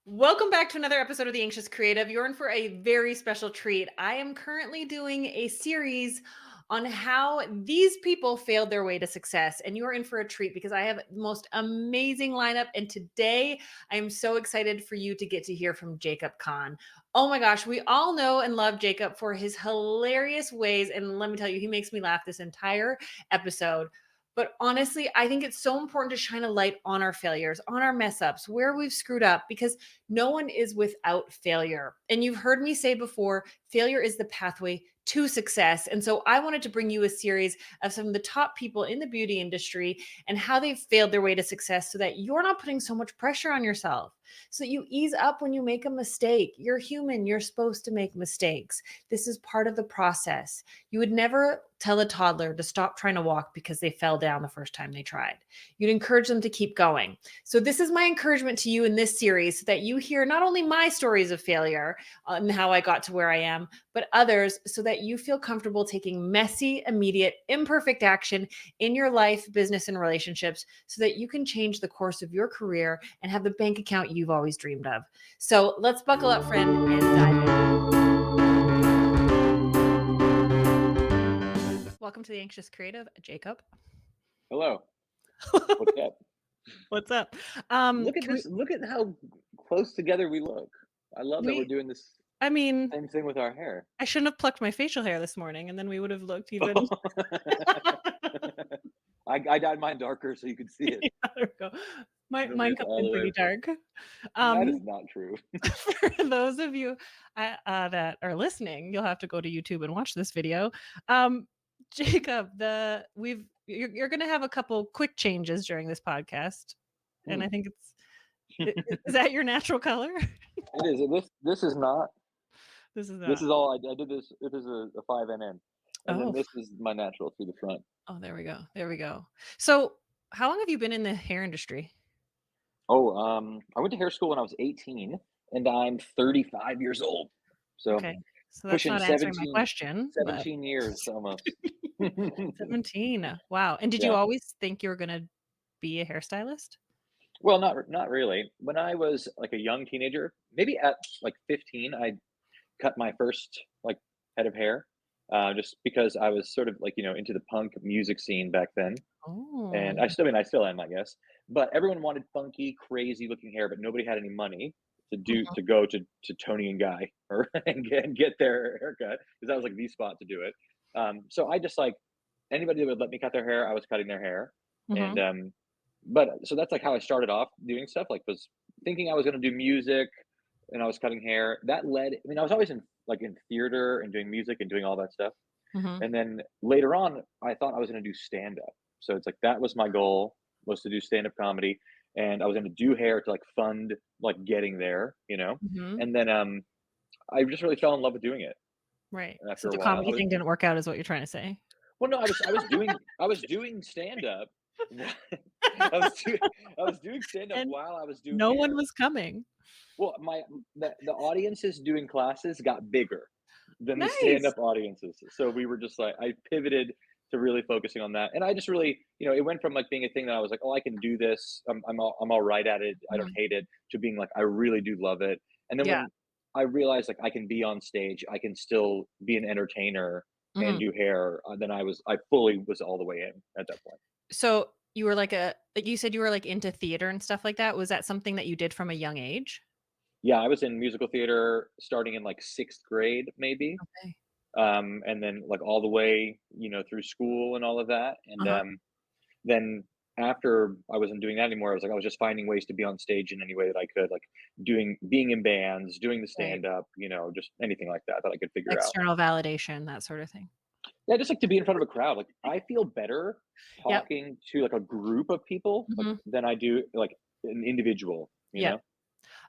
Welcome back to another episode of The Anxious Creative. You're in for a very special treat. I am currently doing a series on how these people failed their way to success, and you're in for a treat because I have the most amazing lineup. And today I am so excited for you to get to hear from Jacob Kahn. Oh my gosh, we all know and love Jacob for his hilarious ways. And let me tell you, he makes me laugh this entire episode. But honestly, I think it's so important to shine a light on our failures, on our mess ups, where we've screwed up, because no one is without failure. And you've heard me say before, failure is the pathway to success. And so I wanted to bring you a series of some of the top people in the beauty industry and how they've failed their way to success so that you're not putting so much pressure on yourself, so that you ease up when you make a mistake. You're human, you're supposed to make mistakes. This is part of the process. You would never tell a toddler to stop trying to walk because they fell down the first time they tried. You'd encourage them to keep going. So, this is my encouragement to you in this series so that you hear not only my stories of failure and how I got to where I am, but others so that you feel comfortable taking messy, immediate, imperfect action in your life, business, and relationships so that you can change the course of your career and have the bank account you've always dreamed of. So, let's buckle up, friend, and dive in. Welcome to the Anxious Creative, Jacob. Hello. What's up? What's up? Look at Can this. Look at how close together we look. I love that we're we doing this I mean, same thing with our hair. I shouldn't have plucked my facial hair this morning, and then we would have looked even. I dyed mine darker so you could see it. Yeah, there we go. It'll Mine make comes all in the way pretty across. dark. That is Um, not true. for those of you that are listening, you'll have to go to YouTube and watch this video. Um, Jacob, you're going to have a couple quick changes during this podcast, and I Hmm. think is that your natural color? It is. This is not. This is This not. is all I did. This it is a 5 NN, and then Oh, this is my natural through the front. oh, there we go. There we go. So, how long have you been in the hair industry? Oh, I went to hair school when I was 18, and I'm 35 years old. So Okay, so that's pushing not answering my question, but 17 years almost. 17. Wow. And did you Yeah. always think you were gonna be a hairstylist? Well, not really. When I was, like, a young teenager, maybe at, like, 15, I cut my first, like, head of hair, just because I was sort of, like, into the punk music scene back then, and Oh. I still am, I guess, but everyone wanted funky, crazy looking hair, but nobody had any money Mhm. to go to Tony& and Guy or and get their haircut because that was, like, the spot to do it. So I just, like anybody that would let me cut their hair, I was cutting their hair, and, Mhm. but so that's, like, how I started off doing stuff, like, was thinking I was gonna do music, and I was cutting hair. That led I mean, I was always in theater and doing music and doing all that stuff, Mhm. and then later on, I thought I was gonna do stand-up. So it's like that was my goal, was to do stand-up comedy, and I was gonna do hair to, like, fund, like, getting there, Mhm. and then, I just really fell in love with doing it Right. So after a the while. comedy thing didn't work out is what you're trying to say? Well, no, I was doing stand-up. I was doing I was doing stand-up And while I was doing no one hair. was coming. Well, the audiences doing classes got bigger than the Nice. stand-up audiences, so we were just like I pivoted to really focusing on that, and I just really it went from, like, being a thing that I was like, "Oh, I can do this. I'm all right at it. I don't Mhm. hate it," to being like, "I really do love it." And then Yeah. when I realized, like, I can be on stage, I can still be an entertainer and Mhm. do hair, then I fully was all the way in at that point. So you were like you said you were, like, into theater and stuff like that. Was that something that you did from a young age? Yeah, I was in musical theater starting in, like, 6th grade, maybe. Okay. And then like all the way, through school and all of that. And Uh-huh. then after I wasn't doing that anymore, I was just finding ways to be on stage in any way that I could, like being in bands, doing the Right. stand up, just anything like that that I could figure out. External validation, that sort of thing. Yeah, just like to be in front of a crowd. Like I feel better Yep. talking to like a group of people like Mhm. than I do like an individual, you Yep. know?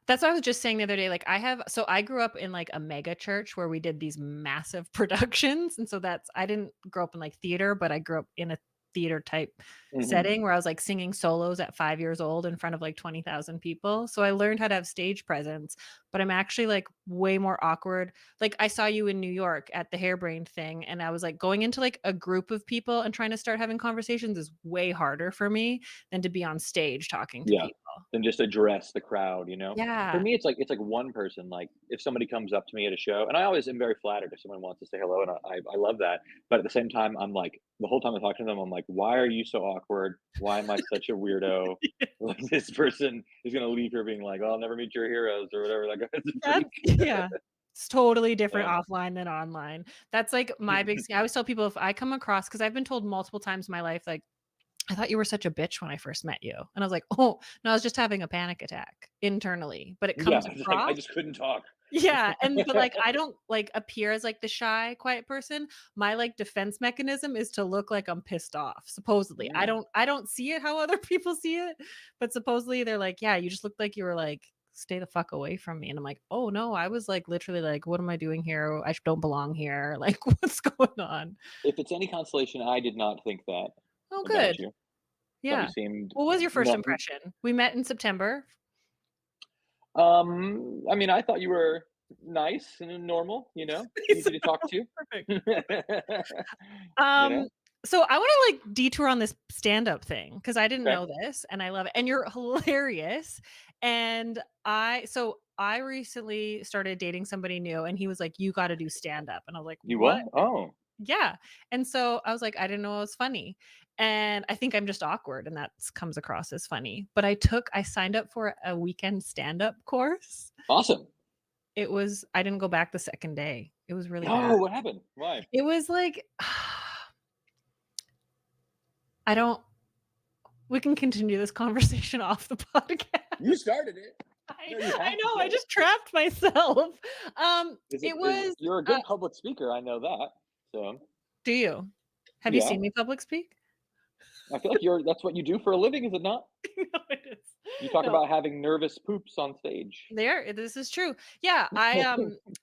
That's what I was just saying the other day, like, I grew up in, like, a mega church where we did these massive productions, and so I didn't grow up in, like, theater, but I grew up in a theater type Hmm. setting where I was, like, singing solos at 5 years old in front of, like, 20,000 people, so I learned how to have stage presence, but I'm actually, like, way more awkward. Like, I saw you in New York at the Hairbrained thing, and I was, like, going into, like, a group of people and trying to start having conversations is way harder for me than to be on stage talking to Yeah. people. than just address the crowd, you know? For Yeah. me, it's like one person, like, if somebody comes up to me at a show and I always am very flattered if someone wants to say hello, and I love that, but at the same time, I'm like the whole time I talk to them, I'm like, "Why are you so awkward? Why am I such a weirdo?" Like, this person is gonna leave here being like, "Oh, I'll never meet your heroes," or whatever, like, it's pretty That's yeah. It's totally different yeah. offline than online. That's, like, my big thing. I always tell people if I come across, because 'cause I've been told multiple times in my life, like, "I thought you were such a bitch when I first met you." And I was like, "Oh, no, I was just having a panic attack internally." But it Yeah, comes it's like, I across. just couldn't talk. Yeah, and but, like, I don't, like, appear as, like, the shy, quiet person. My, like, defense mechanism is to look like I'm pissed off, supposedly. I Mm. don't I don't see it how other people see it, but supposedly they're like, "Yeah, you just looked like you were like, 'Stay the fuck away from me.'" And I'm like, "Oh, no, I was, like, literally like, 'What am I doing here? Don't belong here.' Like, what's going on?" If it's any consolation, I did not think that "Oh, about good." you. Thought you Yeah. seemed What was your first no impression? We met in September. I mean, I thought you were nice and normal, you know, So easy to talk to. perfect. You Um, know? so I wanna, like, detour on this stand-up thing because I didn't Okay. know this, and I love it, and you're hilarious, and I recently started dating somebody new, and he was like, "You gotta do stand-up," and I was like, You "What?" what? Oh, Yeah, and so I was like, "I didn't know it was funny," and I think I'm just awkward, and that's comes across as funny, but I signed up for a weekend stand-up course. awesome. I didn't go back the second day. It was really bad. Oh, what happened? Why? It was like I don't we can continue this conversation off the podcast. You started it. No, you I have to know, I say it. just trapped myself. Is it It is was, you're a good public speaker, I know that. So, do you? Have you yeah. seen me public speak? I feel like that's what you do for a living, is it not? No, it is. You talk No, about having nervous poops on stage. this is true. Yeah,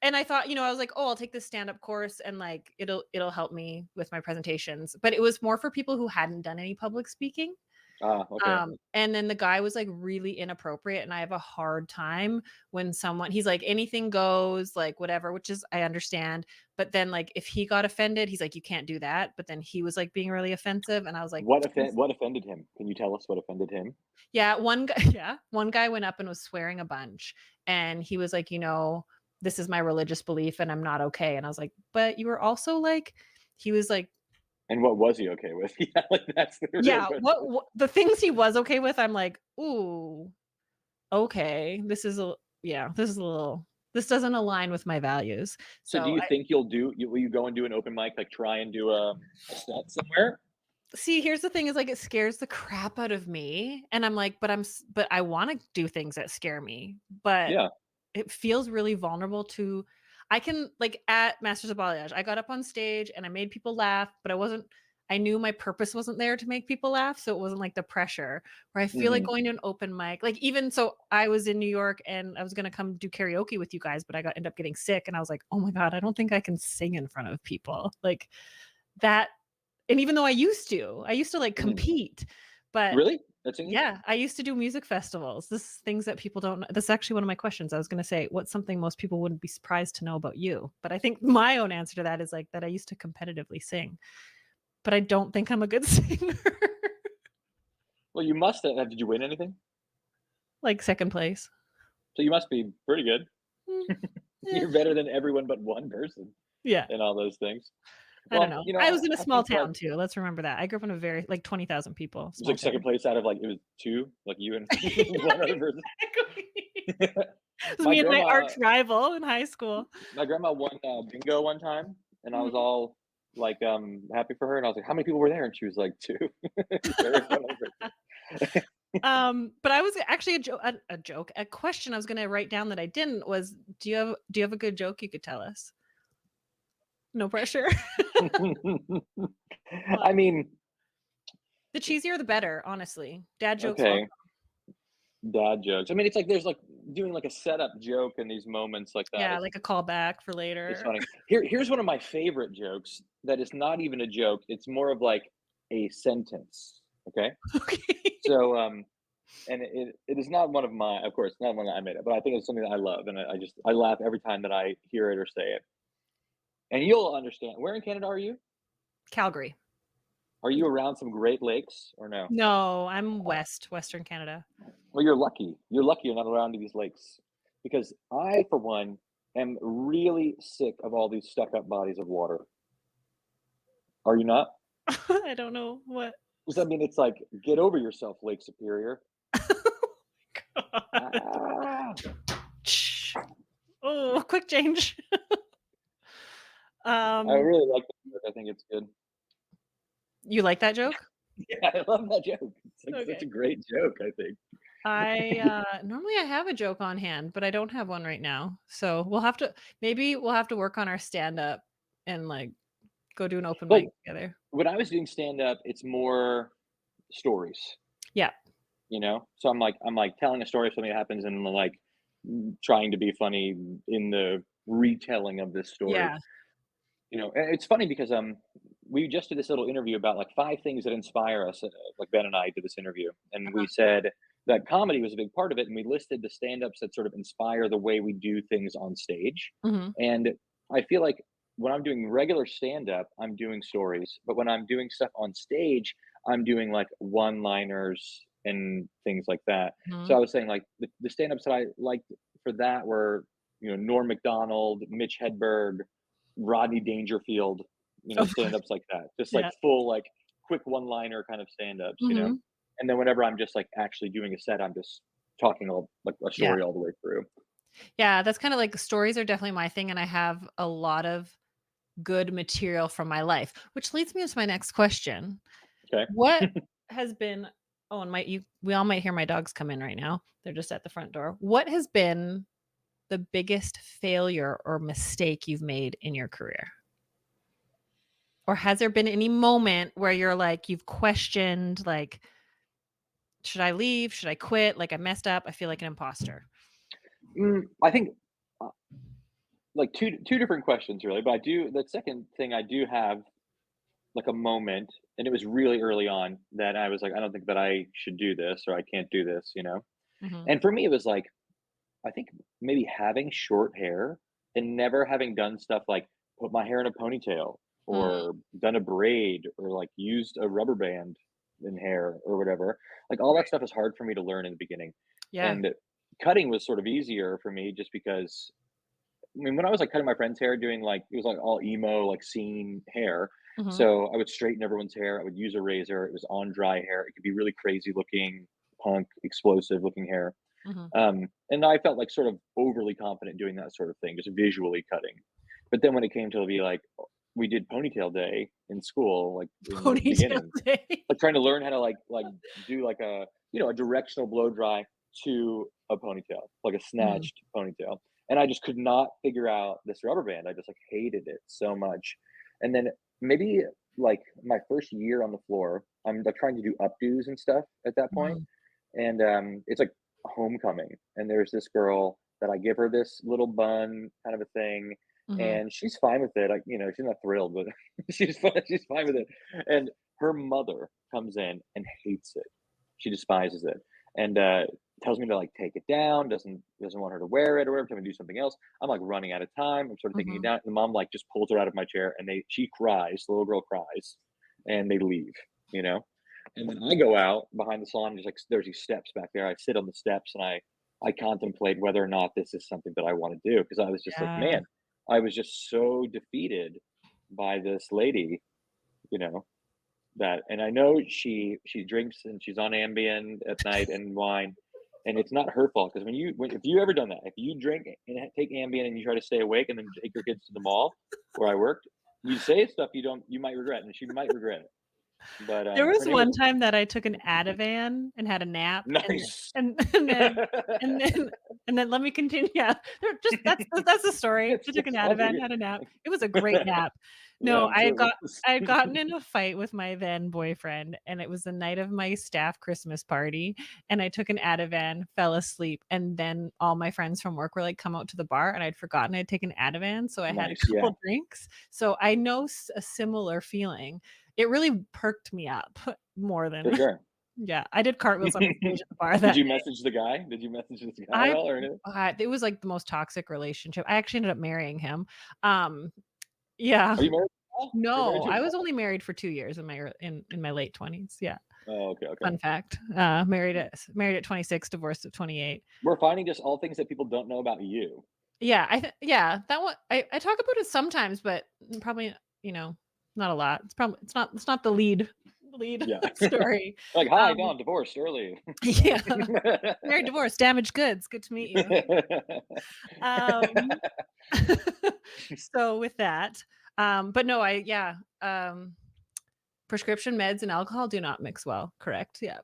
and I thought, I was like, "Oh, I'll take this stand-up course and, like, it'll help me with my presentations," but it was more for people who hadn't done any public speaking. Ah, okay. And then the guy was, like, really inappropriate, and I have a hard time when he's like, "Anything goes," like, whatever, which is I understand, but then, like, if he got offended, he's like, "You can't do that," but then he was, like, being really offensive, and I was like, "This." What offended him? Can you tell us what offended him? Yeah, one guy yeah, one guy went up and was swearing a bunch, and he was like, "This is my religious belief, and I'm not okay," and I was like, "But you were also, like." He was like, And what was he okay with? Yeah, like, that's the real yeah, question. what the things he was okay with, I'm like, "Ooh." Okay, this is a little this doesn't align with my values. So do So you I think will you go and do an open mic, like, try and do a set somewhere? see, here's the thing is, like, it scares the crap out of me, and I'm like, but I wanna do things that scare me, but Yeah. it feels really vulnerable to I can like, at Masters of Balayage, I got up on stage and I made people laugh, but I knew my purpose wasn't there to make people laugh, so it wasn't like the pressure, where I feel like Mhm. going to an open mic like, even so I was in New York and I was gonna come do karaoke with you guys, but I got end up getting sick, and I was like, "Oh my god, I don't think I can sing in front of people." Like, that and even though I used to, like, Mhm. compete, but Really? At singing? yeah, I used to do music festivals. This is things that people don't know. That's actually one of my questions. I was gonna say, what's something most people wouldn't be surprised to know about you? But I think my own answer to that is, like, that I used to competitively sing, but I don't think I'm a good singer. Well, you must have did you win anything? Like, 2nd place. So you must be pretty good. Mm, eh, You're better than everyone but one person yeah, in all those things. I don't Well, know. you know, I was in a I small think, like, town too, let's remember that. I grew up in a very like, 20,000 people, it was, small like, 2nd town. place out of, like, it was 2, like, you and Yeah, one other person. exactly. It was My me and my grandma arch rival in high school. my grandma won, bingo one time, and I was Mhm. all, like, happy for her, and I was like, "How many people were there?" And she was like, 2. There was one other person. But I was actually a joke, a question I was gonna write down that I didn't was, do you have a good joke you could tell us? No pressure. I Fun. mean, The cheesier the better, honestly. Dad jokes welcome. okay, dad jokes. I mean, it's like there's, like, doing, like, a setup joke in these moments like that Yeah, like a callback for is later. funny. Here's one of my favorite jokes that is not even a joke, it's more of, like, a sentence, okay? Okay. So, and it is not one of my of course, not one that I made up, but I think it's something that I love, and I just I laugh every time that I hear it or say it. And you'll understand. Where in Canada are you? Calgary. Are you around some Great Lakes or no? No, I'm Western Canada. Well, you're lucky. You're lucky you're not around these lakes because I, for one, am really sick of all these stuck-up bodies of water. Are you not? I don't know what. 'Cause I mean, it's like, get over yourself, Lake Superior. God. Ah, Oh, quick change. I Um, really like that joke. I think it's good. you like that joke? Yeah, I love that joke. It's like such Okay. a great joke, I think. Normally I have a joke on hand, but I don't have one right now. So we'll have to work on our stand up and like go do an open mic Well, together. when I was doing stand-up, it's more stories, Yeah. you know? So I'm like telling a story of something that happens and like trying to be funny in the retelling of this story. Yeah. You know, and it's funny because we just did this little interview about like 5 things that inspire us. Like Ben and I did this interview, and we said that comedy was a big part of it, and we listed the stand-ups that sort of inspire the way we do things on stage. Mhm. And I feel like when I'm doing regular stand-up, I'm doing stories, but when I'm doing stuff on stage, I'm doing like one-liners and things like that. So Mhm. I was saying like the stand-ups that I liked for that were, Norm Macdonald, Mitch Hedberg, Rodney Dangerfield, Of course. stand-ups like that. Just like Yeah. full, like quick one-liner kind of stand-ups. Mhm. And then whenever I'm just like actually doing a set, I'm just talking all like a Yeah. story all the way through. Yeah, that's kinda like stories are definitely my thing, and I have a lot of good material from my life, which leads me into my next question. Okay. What has been oh, and we all might hear my dogs come in right now. They're just at the front door. What has been the biggest failure or mistake you've made in your career? Or has there been any moment where you're like, you've questioned, like, should I leave? Should I quit? Like, I messed up. I feel like an imposter. I think uh, like two different questions really, but I do the second thing I do have like a moment, and it was really early on that I was like, I don't think that I should do this or I can't do this. Mhm. And for me, it was like I think maybe having short hair and never having done stuff like put my hair in a ponytail Mm. or done a braid or like used a rubber band in hair or whatever. Like all that Right. stuff is hard for me to learn in the beginning. Yeah. And cutting was sort of easier for me just because I mean when I was like cutting my friend's hair doing like it was like all emo like scene hair. Mhm. So I would straighten everyone's hair. I would use a razor. It was on dry hair. It could be really crazy looking, punk, explosive looking hair. Mhm. And I felt like sort of overly confident doing that sort of thing, just visually cutting. But then when it came to be like, we did ponytail day in school, like in the Ponytail beginning, day. like trying to learn how to like do like a directional blow dry to a ponytail, like a Mhm. snatched ponytail. And I just could not figure out this rubber band. I just like hated it so much. And then maybe like my first year on the floor, I'm like trying to do updos and stuff at that point Mhm. and it's like homecoming, and there's this girl that I give her this little bun kind of a thing, Mhm. and she's fine with it. Like, she's not thrilled, but she's fine with it. And her mother comes in and hates it. She despises it, and tells me to like take it down. Doesn't want her to wear it or whatever. Tell me to do something else. I'm like running out of time. I'm sort of taking it Mhm. down. And the mom like just pulls her out of my chair, and she cries. The little girl cries, and they leave. You know and then I go out behind the salon, there's these steps back there. I sit on the steps and I contemplate whether or not this is something that I want to do because I was just like, Yeah. man, I was just so defeated by this lady, you know, that and I know she drinks and she's on Ambien at night and wine. And it's not her fault because if you ever done that, if you drink and take Ambien and you try to stay awake and then take your kids to the mall where I worked, you say stuff you might regret, and she might regret it. But There her was name was one time that I took an Ativan and had a nap, Nice. and and then and then and then let me continue. Yeah, that's the story. I took an It's Ativan, funny. had a nap. It was a great nap. Yeah, No, I'm sure it was. I had gotten in a fight with my then boyfriend, and it was the night of my staff Christmas party, and I took an Ativan, fell asleep, and then all my friends from work were like, "Come out to the bar," and I'd forgotten I'd taken Ativan, so I had a Nice, yeah, couple drinks. So I know a similar feeling. It really perked me up more for than sure. yeah, I did cartwheels on the stage at the bar Did that you night. message the guy? Did you message this guy at I all or anything? it was, like, the most toxic relationship. I actually ended up marrying him. Um, yeah. Are you married? Oh, you're married No, too. I was only married for 2 years in my late 20s. Yeah. Oh, okay, okay. Fun fact. Married at 26, divorced at 28. We're finding just all things that people don't know about you. Yeah, yeah, that one I talk about it sometimes, but probably, you know, not a lot. It's not the lead Yeah. story. Like, hi, no, Um, I'm divorced early. yeah. Married, divorced, damaged goods. Good to meet you. Um, so with that, but no, prescription meds and alcohol do not mix well, correct? Yeah.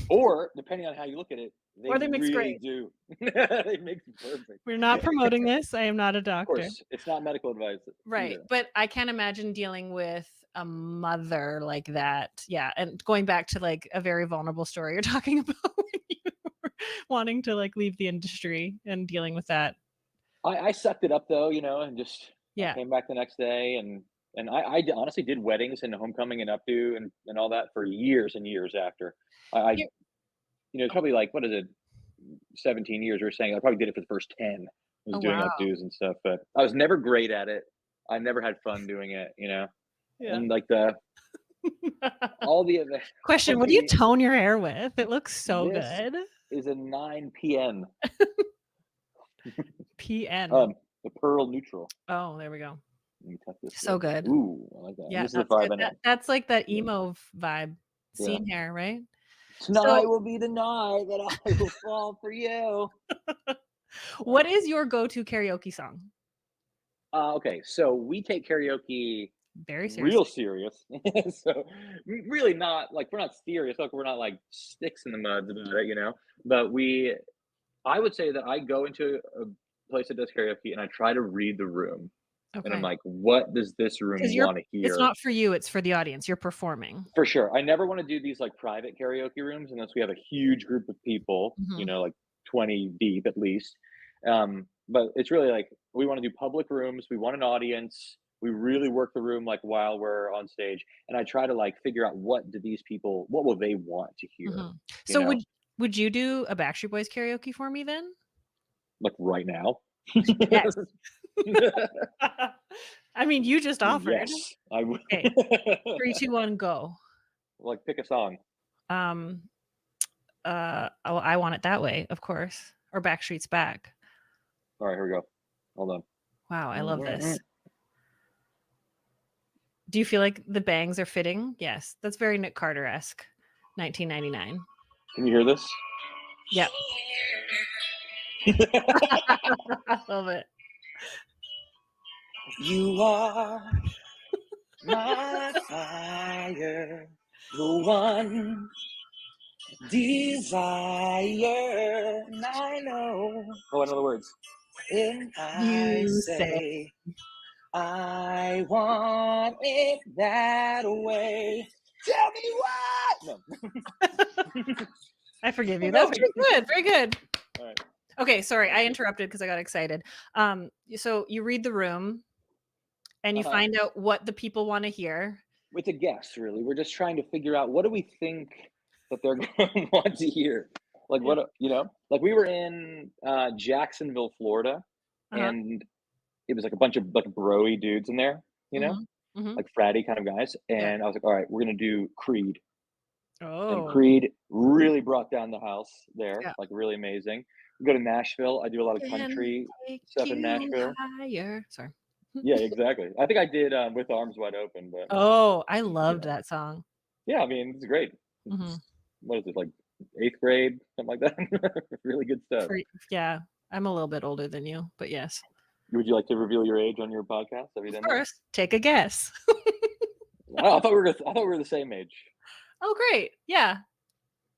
Or depending on how you look at it, they Or they mix really great. do. They make it perfect. We're not promoting this. I am not a Of doctor. course, it's not medical advice Right, either. but I can't imagine dealing with a mother like that. Yeah, and going back to, like, a very vulnerable story you're talking about when you were wanting to, like, leave the industry and dealing with that. I sucked it up though, and just I Yeah. came back the next day and honestly did weddings and homecoming and updo and all that for years and years after. I Yeah. it's probably like what is it, 17 years we were saying. I probably did it for the first 10, was Oh, doing wow. updos and stuff, but I was never great at it. I never had fun doing it. Yeah. And like the all the other Question, all what do you the tone your hair with? It looks so this good. is a 9 p.m. PN. Um, the pearl neutral. Oh, there we go. Let me tuck this So way. good. Ooh, I like that. And Yeah, this is the that's vibe good. I know. That's like that Yeah. emo vibe. Yeah. Scene hair, right? Tonight So, will be the night that I will fall for you. what is your go-to karaoke song? Okay, so we take karaoke Very real seriously. serious. So really not like we're not serious, like we're not like sticks in the mud about it. But I would say that I go into a place that does karaoke and I try to read the room. And I'm Okay. like, what does this Because room you're want to it's hear? not for you, it's for the audience. You're performing. For sure. I never want to do these like private karaoke rooms unless we have a huge group of people, Mhm. like 20 deep at least. But it's really like we want to do public rooms. We want an audience. We really work the room like while we're on stage. And I try to like figure out what will they want to hear, Mhm. you So know, would you do a Backstreet Boys karaoke for me then? like right now. Yes. I mean, you just offered. Yes, I would. Okay, 3, 2, 1, go. Like pick a song. Um, oh, I Want It That Way, of course, or Backstreet's Back. All right, here we go. Hold Wow, I love on. this. Do you feel like the bangs are fitting? Yes, that's very Nick Carter-esque, 1999. Can you hear this? Yep. I love it. You are my fire, the one desire, and I know. Oh, I know the words. And I You say say, I want it that way. Tell me what. No. I forgive I'm you. That's going. very good, very good. All right. Okay, sorry, I interrupted because I got excited. So you read the room and you Uh-huh. find out what the people wanna hear. With a guess, really. We're just trying to figure out what do we think that they're going to want to hear. Like Yeah. like we were in Jacksonville, Florida, Uh-huh. and it was like a bunch of like broy dudes in there, Mhm. Mhm. like fratty kind of guys. Yeah. And I was like, all right, we're gonna do Creed. And Oh. Creed really brought down the house there, Yeah. like really amazing. We go to Nashville. I do a lot of Can country take stuff in you Nashville. higher. Sorry. Yeah, exactly. I think I did With Arms Wide Open, but Oh, I you loved know, that song. yeah, I mean, it's great. It's Mhm. what is it like 8th grade, something like that? Really good stuff. For yeah, I'm a little bit older than you, but yes. Would you like to reveal your age on your podcast? Have you Of done that? course, take a guess. Oh, I thought we were the same age. Oh, great. Yeah,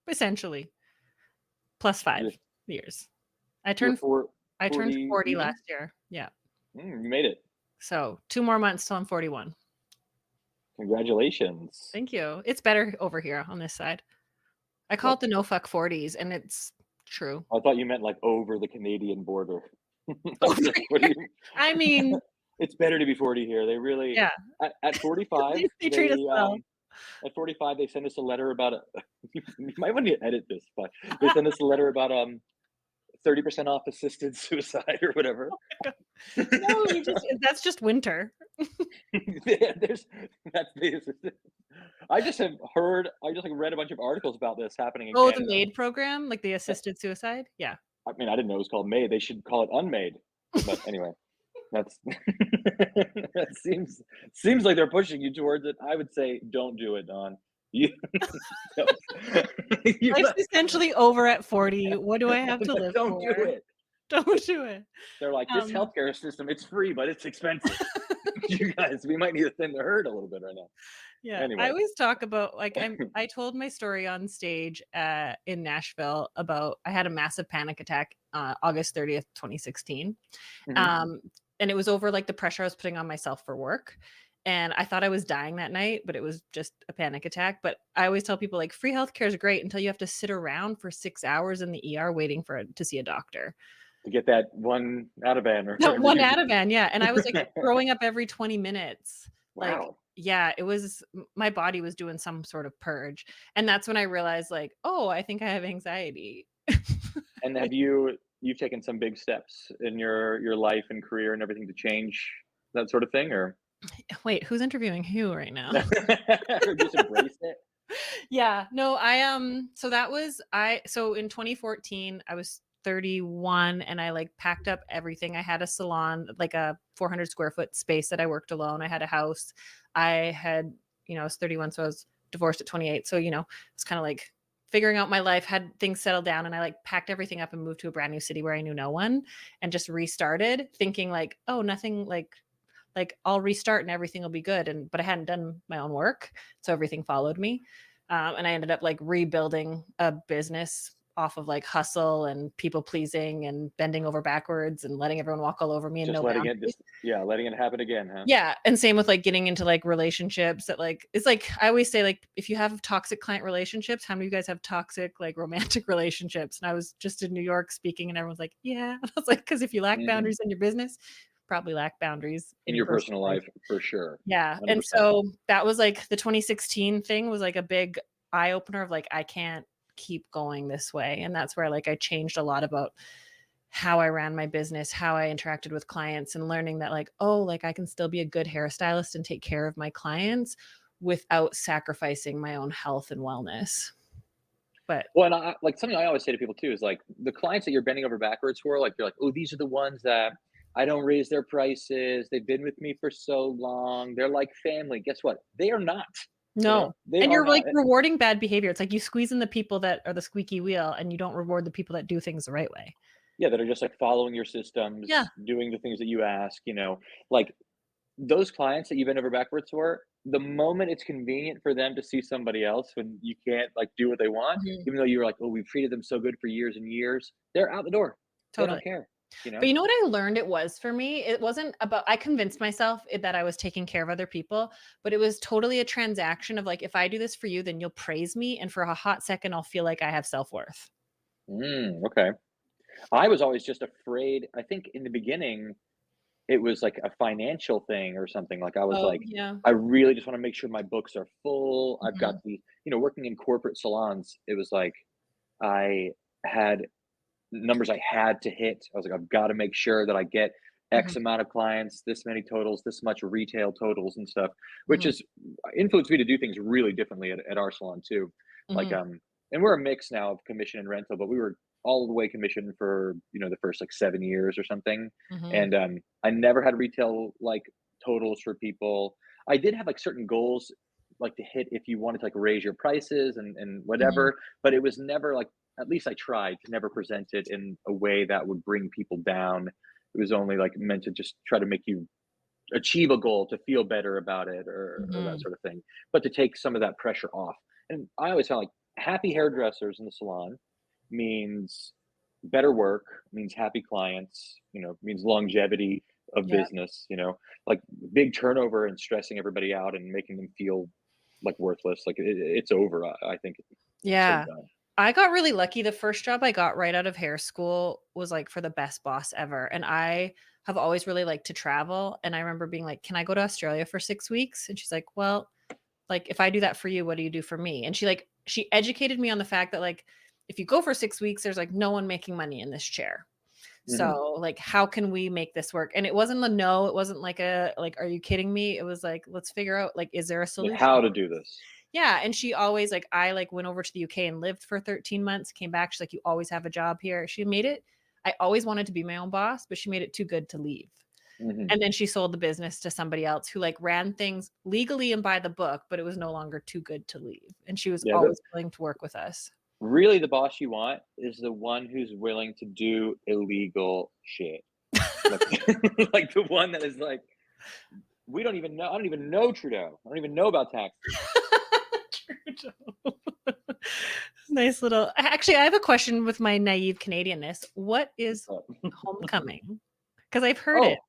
essentially. Plus You're 5 years. I you're turned four, I turned 40 40 even? last year. Yeah. You made it. So, 2 more months till I'm 41. Congratulations. Thank you. It's better over here on this side. I call Like, it the no fuck 40s, and it's true. I thought you meant like over the Canadian border. I Over was like, what do here. you I mean, It's better to be 40 here. They really yeah, at at 45, least they treat us well. at 45 they send us a letter about you might want to edit this, but they send us a letter about 30% off assisted suicide or whatever. No, you just that's just winter. Yeah, that's the assisted. I just like read a bunch of articles about this happening in Oh, the Canada. MAID program, like the assisted suicide? Yeah. I mean, I didn't know it was called made. They should call it unmade. But anyway, that's that seems like they're pushing you towards it. I would say don't do it, Don. You don't. You Life's essentially over at 40. What do I have to live don't do for? it. Don't do it. They're like, this Um, healthcare system, it's free, but it's expensive. You guys, we might need to thin the herd a little bit right now. yeah, I Anyway. always talk about like I told my story on stage in Nashville about I had a massive panic attack August 30th, 2016. Mhm. Um, and it was over like the pressure I was putting on myself for work. And I thought I was dying that night, but it was just a panic attack. But I always tell people like free healthcare is great until you have to sit around for 6 hours in the ER waiting to see a doctor. To get that one Ativan or That whatever one you Ativan, yeah, and I was, like, throwing up every 20 minutes, like Wow. yeah, it was my body was doing some sort of purge, and that's when I realized, like, "Oh, I think I have anxiety." And have you've taken some big steps in your life and career and everything to change that sort of thing, or Wait, who's interviewing who right now? or just embrace it? Yeah, no, so that was so in 2014, I was 31 and I like packed up everything. I had a salon, like a 400 square foot space that I worked alone. I had a house. I had, I was 31, so I was divorced at 28. So, it's kind of like figuring out my life, had things settled down, and I like packed everything up and moved to a brand new city where I knew no one and just restarted thinking like, oh, nothing like I'll restart and everything will be good. But I hadn't done my own work. So everything followed me. And I ended up like rebuilding a business off of like hustle and people pleasing and bending over backwards and letting everyone walk all over me and Just no letting it boundaries. just yeah, letting it happen again, huh? Yeah. And same with like getting into like relationships that like, it's like, I always say, like, if you have toxic client relationships, how many of you guys have toxic, like romantic relationships? And I was just in New York speaking and everyone's like, yeah. I was like, because if you lack Mhm. boundaries in your business, probably lack boundaries in In your your personal personal life. life, for sure. Yeah, and 100%. so that was, like the 2016 thing was, like, a big eye opener of, like, I can't keep going this way, and that's where, like, I changed a lot about how I ran my business, how I interacted with clients, and learning that, like, oh, like, I can still be a good hairstylist and take care of my clients without sacrificing my own health and wellness. But Well, and I like, something I always say to people too is, like, the clients that you're bending over backwards for, like, you're like, "Oh, these are the ones that I don't raise their prices. They've been with me for so long. They're like family." Guess what? They are not, no, They and are you're, like, not. rewarding bad behavior. It's like you squeeze in the people that are the squeaky wheel, and you don't reward the people that do things the right way. Yeah, that are just, like, following your Yeah, systems, doing the things that you ask, like, those clients that you bend over backwards for, the moment it's convenient for them to see somebody else when you can't, like, do what they want, mhm, even though you were like, "Oh, we've treated them so good for years and years," they're out the door. They totally. don't care, you But know? you know what I learned it was for me? It wasn't about I convinced myself that I was taking care of other people, but it was totally a transaction of like, if I do this for you, then you'll praise me. And for a hot second, I'll feel like I have self-worth. Okay. I was always just afraid. I think in the beginning, it was like a financial thing or something. Like, I was Oh, like, yeah. I really just want to make sure my books are full. I've got Mhm, working in corporate salons, it was like I had numbers I had to hit. I was like, I've got to make sure that I get mhm, X amount of clients, this many totals, this much retail totals and stuff, which mhm, is influenced me to do things really differently at our salon too. Like, mhm, and we're a mix now of commission and rental, but we were all the way commission for, the first like 7 years or something. mhm, And I never had retail like totals for people. I did have like certain goals like to hit if you wanted to like raise your prices and mhm. whatever, but it was never like, at least I tried to never present it in a way that would bring people down. It was only like meant to just try to make you achieve a goal to feel better about it or that Mhm. sort of thing, but to take some of that pressure off. And I always found like happy hairdressers in the salon means better work, means happy clients, means longevity of Yeah. business, like big turnover and stressing everybody out and making them feel like worthless. Like it's over. I think it's so Yeah. done. I got really lucky. The first job I got right out of hair school was like for the best boss ever. And I have always really liked to travel. And I remember being like, can I go to Australia for 6 weeks? And she's like, well, like if I do that for you, what do you do for me? And she educated me on the fact that like if you go for 6 weeks, there's like no one making money in this chair. Mhm. So like, how can we make this work? And it wasn't a no, it wasn't like a like, are you kidding me? It was like, let's figure out like, is there a Like, solution? how to do this. Yeah. And she always like, I like went over to the UK and lived for 13 months, came back. She's like, you always have a job here. She made it. I always wanted to be my own boss, but she made it too good to leave. Mhm. And then she sold the business to somebody else who like ran things legally and by the book, but it was no longer too good to leave. And she was Yeah, always willing to work with us. really the boss you want is the one who's willing to do illegal shit. Like like the one that is like, "We don't even know I don't even know Trudeau. I don't even know about taxes." True. Nice little. Actually, I have a question with my naive Canadianness. What is So homecoming? Because I've heard it.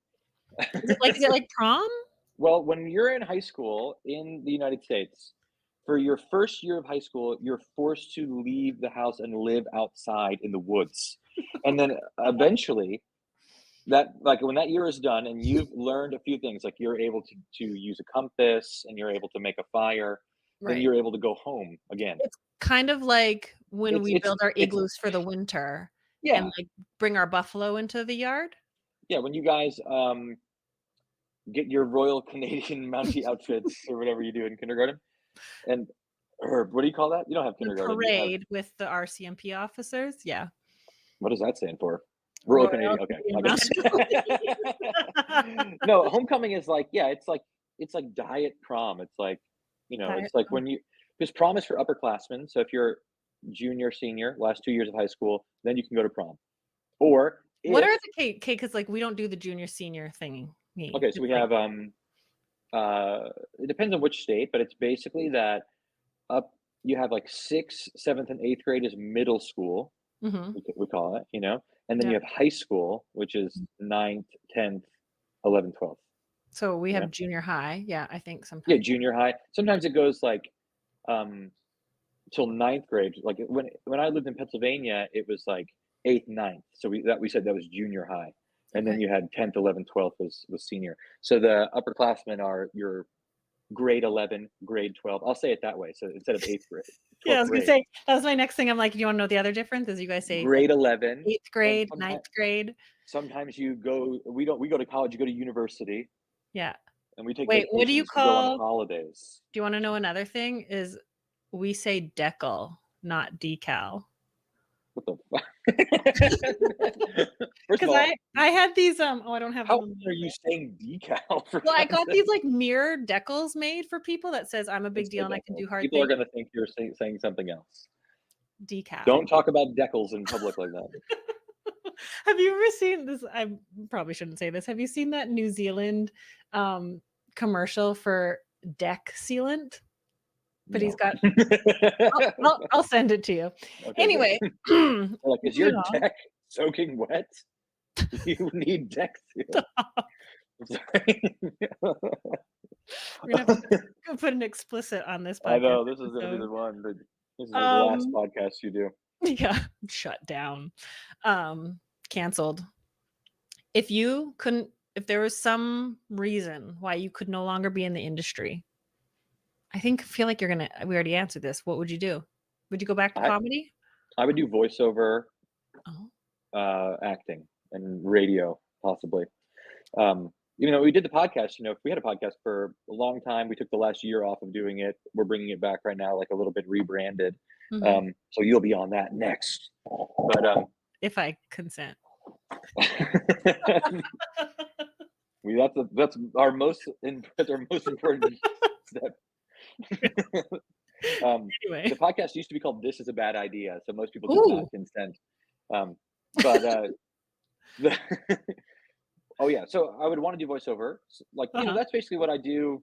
Oh. Is it like prom? Well, when you're in high school in the United States, for your first year of high school, you're forced to leave the house and live outside in the woods. And then eventually, that like when that year is done and you've learned a few things, like you're able to use a compass and you're able to make a fire, then Right. you're able to go home again. It's kind of like when It's we it's build our it's igloos for the winter and yeah, like bring our buffalo into the yard. yeah. When you guys get your Royal Canadian Mountie outfits or whatever you do in kindergarten, and or what do you call that? You don't have The kindergarten. You have parade with the RCMP officers. Yeah. what does that stand for? Royal Royal Canadian. Okay, Canadian I got Mounted it. No, homecoming is like yeah, it's like diet prom. It's like Police. it's like when you because prom is for upperclassmen. So if you're junior, senior, last 2 years of high school, then you can go to prom. Or What if are the because like, we don't do the junior, senior thingy me. okay, so It's we like have it depends on which state, but it's basically that up you have like sixth, seventh, and eighth grade is middle school. mhm, We call it, and then yeah. you have high school, which is ninth, 10th, 11th, 12th. So we You know? have junior high. Yeah, I think Yeah, sometimes. junior high. Sometimes it goes like um till ninth grade. Like when I lived in Pennsylvania, it was like eighth, ninth. So we said that was junior high. And Okay. then you had 10th, 11th, 12th was senior. So the upperclassmen are your grade 11, grade 12. I'll say it that way. So instead of eighth grade, Yeah, I 12th was gonna grade, say, that was my next thing. I'm like, "Do you wanna know the other difference?" Is you guys say, like, grade 11, 8th and grade, ninth grade. sometimes you go we go to college, you go to university, Yeah. and we take Wait, what do you vacations to go on call holidays. do you wanna know another thing? Is we say decal, not decal. What the fuck? First of Because all, I had these, oh, I don't have how them on often are my you saying decal for well, I God's got these, sake? like, mirror decals made for people that says, "I'm a Don't big say deal and I can decal. do hard People are things." gonna think you're saying something else. Don't Decal. talk about decals in public like that. Have you ever seen this? I probably shouldn't say this. Have you seen that New Zealand, um, commercial for deck sealant? But he's No. got I'll send it to you. Okay, good. Anyway, moving Like, "Is your on. deck soaking wet? You need deck seal." I'm sorry. We're gonna have to put an explicit on this I podcast know, this is gonna be episode. the one that this is the last Um, podcast you do. yeah, shut down. Canceled. If there was some reason why you could no longer be in the industry, feel like we already answered this. What would you do? Would you go back to I comedy? I would do voiceover, Oh, acting and radio, possibly. We did the podcast, if we had a podcast for a long time, we took the last year off of doing it. We're bringing it back right now, like a little bit rebranded. mhm. So you'll be on that next. But If I consent. that's our most important step. Anyway. The podcast used to be called "This Is a Bad Idea," so most people did not Ooh. consent. Um, but the oh yeah, so I would want to do voiceover. Like Uh-huh. that's basically what I do.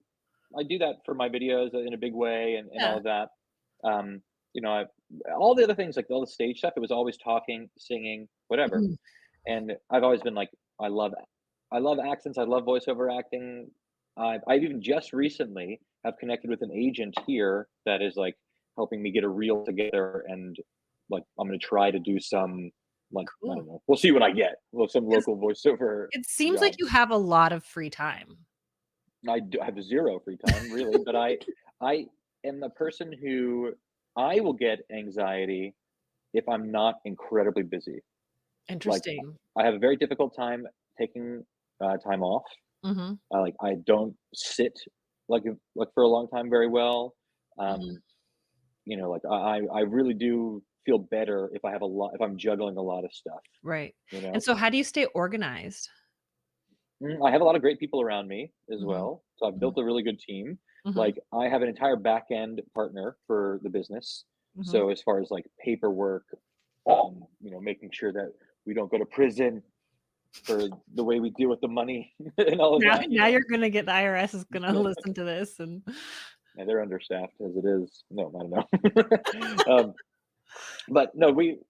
I do that for my videos in a big way and all Yeah. of that. Um, all the other things like all the stage stuff, it was always talking, singing, whatever. Mhm. And I've always been like, I love accents. I love voiceover acting. I've even just recently have connected with an agent here that is like helping me get a reel together, and like I'm gonna try to do some like I Cool. don't know. We'll see what I get. Well, some 'Cause local voiceover it seems like you jobs. have a lot of free time. I have zero free time really, but I am the person who I will get anxiety if I'm not incredibly busy. Like, Interesting. I have a very difficult time taking, time off. Mhm. Like, I don't sit, like, for a long time very well. Mhm. Um, like, I really do feel better if I have a lot if I'm juggling a lot of stuff, Right. you And know? so how do you stay organized? I have a lot of great people around me as Mhm. well, so I've Mhm. built a really good team. Mhm. Like, I have an entire back end partner for the business, Mhm. so as far as, like, paperwork, making sure that we don't go to prison for the way we deal with the money and all of Now that, now you're gonna get the IRS is gonna listen to this and Yeah, they're understaffed as it is. No, I don't know. But no, we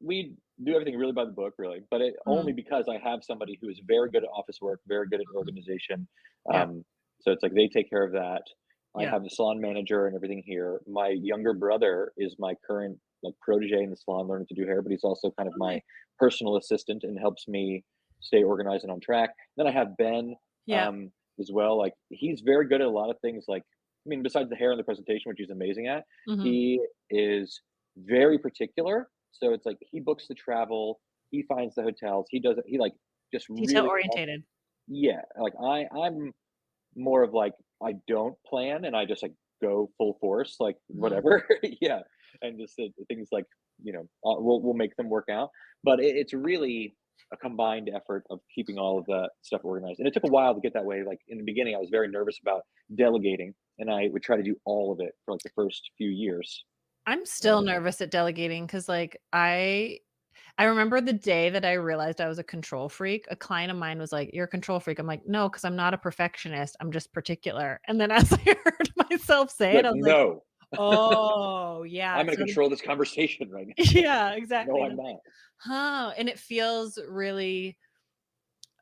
do everything really by the book, really. But only Mhm. because I have somebody who is very good at office work, very good at organization. Yep. Um, so it's like they take care of that. I Yep. have the salon manager and everything here. My younger brother is my current like protege in the salon, learning to do hair, but he's also kind of my Okay. personal assistant and helps me stay organized and on track. Then I have Ben Yep. as well. Like he's very good at a lot of things. Like I mean, besides the hair and the presentation, which he's amazing at, Mhm. he is very particular. So it's like he books the travel, he finds the hotels, he does it. He like just Detail really orientated. yeah. Like I'm more of like I don't plan and I just like go full force, like Mhm. whatever. Yeah, and just things like we'll make them work out. But it's really a combined effort of keeping all of that stuff organized. And it took a while to get that way. Like in the beginning, I was very nervous about delegating, and I would try to do all of it for like the first few years. I'm still And nervous at delegating because, like, I remember the day that I realized I was a control freak. A client of mine was like, "You're a control freak." I'm like, "No, because 'cause I'm not a perfectionist, I'm just particular." And then as I heard myself say it, like, I was like, no, "Oh, yeah." I'm It going to sort of control this conversation right now. yeah, exactly, No, and I'm I'm like, not. "Huh," and it feels really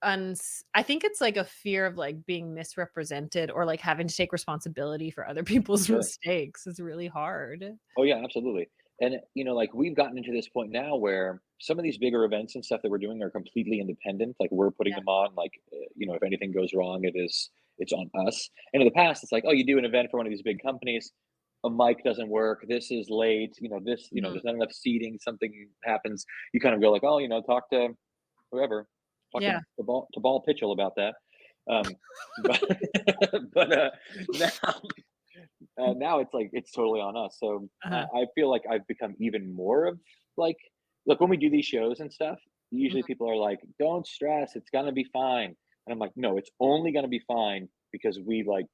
I think it's like a fear of, like, being misrepresented or, like, having to take responsibility for other people's Sure. mistakes is really hard. Oh yeah, absolutely. And like we've gotten into this point now where some of these bigger events and stuff that we're doing are completely independent. Like we're putting Yeah. them on. Like if anything goes wrong, it's on us. And in the past, it's like, oh, you do an event for one of these big companies, a mic doesn't work, this is late. Mhm. There's not enough seating. Something happens. You kind of go like, oh, talk to whoever, talk Yeah. to Ball Pitchell about that. But but now now it's like it's totally on us. So Uh-huh. I feel like I've become even more of like, look, when we do these shows and stuff, usually Mhm. people are like, "Don't stress, it's gonna be fine," and I'm like, "No, it's only gonna be fine because we like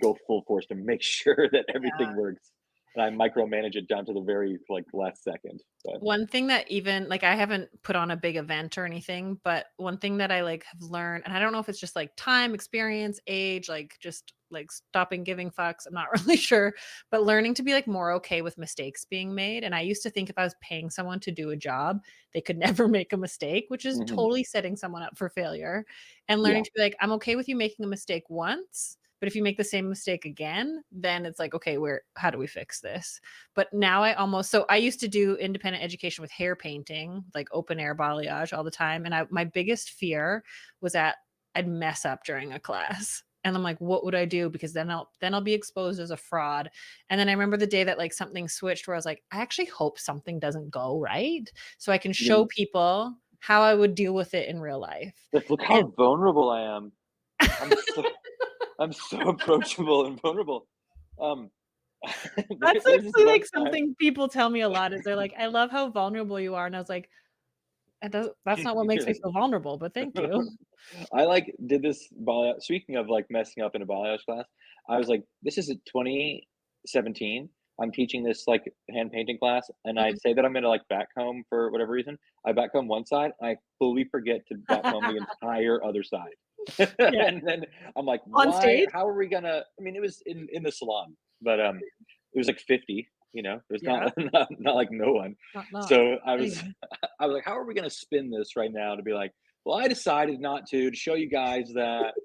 go full force to make sure that everything works." And I micromanage it down to the very like last second. But One thing that even like, I haven't put on a big event or anything, but one thing that I, like, have learned and I don't know if it's just, like, time, experience, age, like, just, like, stopping giving fucks, I'm not really sure, but learning to be, like, more okay with mistakes being made, and I used to think if I was paying someone to do a job, they could never make a mistake, which is mhm, totally setting someone up for failure, and learning yeah, to be like, "I'm okay with you making a mistake once, but if you make the same mistake again, then it's like, okay, where how do we fix this?" But now I used to do independent education with hair painting, like open air balayage all the time, and my biggest fear was that I'd mess up during a class. And I'm like, "What would I do?" Because then I'll be exposed as a fraud. And then I remember the day that, like, something switched where I was like, "I actually hope something doesn't go right so I can show you people how I would deal with it in real life." like, look how And vulnerable I am. I'm so I'm so approachable and vulnerable. Um, that's there's this actually, one like, time. something people tell me a lot is they're like, "I love how vulnerable you are." And I was like, that's not what makes me feel vulnerable, but thank you." I like did this speaking of like messing up in a balayage class, I was like, this is a 2017. I'm teaching this like hand painting class, and I Mhm. say that I'm gonna like back home for whatever reason. I back home one side, I fully forget to back home the entire other side. Yeah. And then I'm like, On why? stage? How are we gonna? I mean, it was in the salon, but it was like 50. There's Yeah. not like no one. Not So I was anyone. I was like, how are we gonna spin this right now to be like, well, I decided not to show you guys that,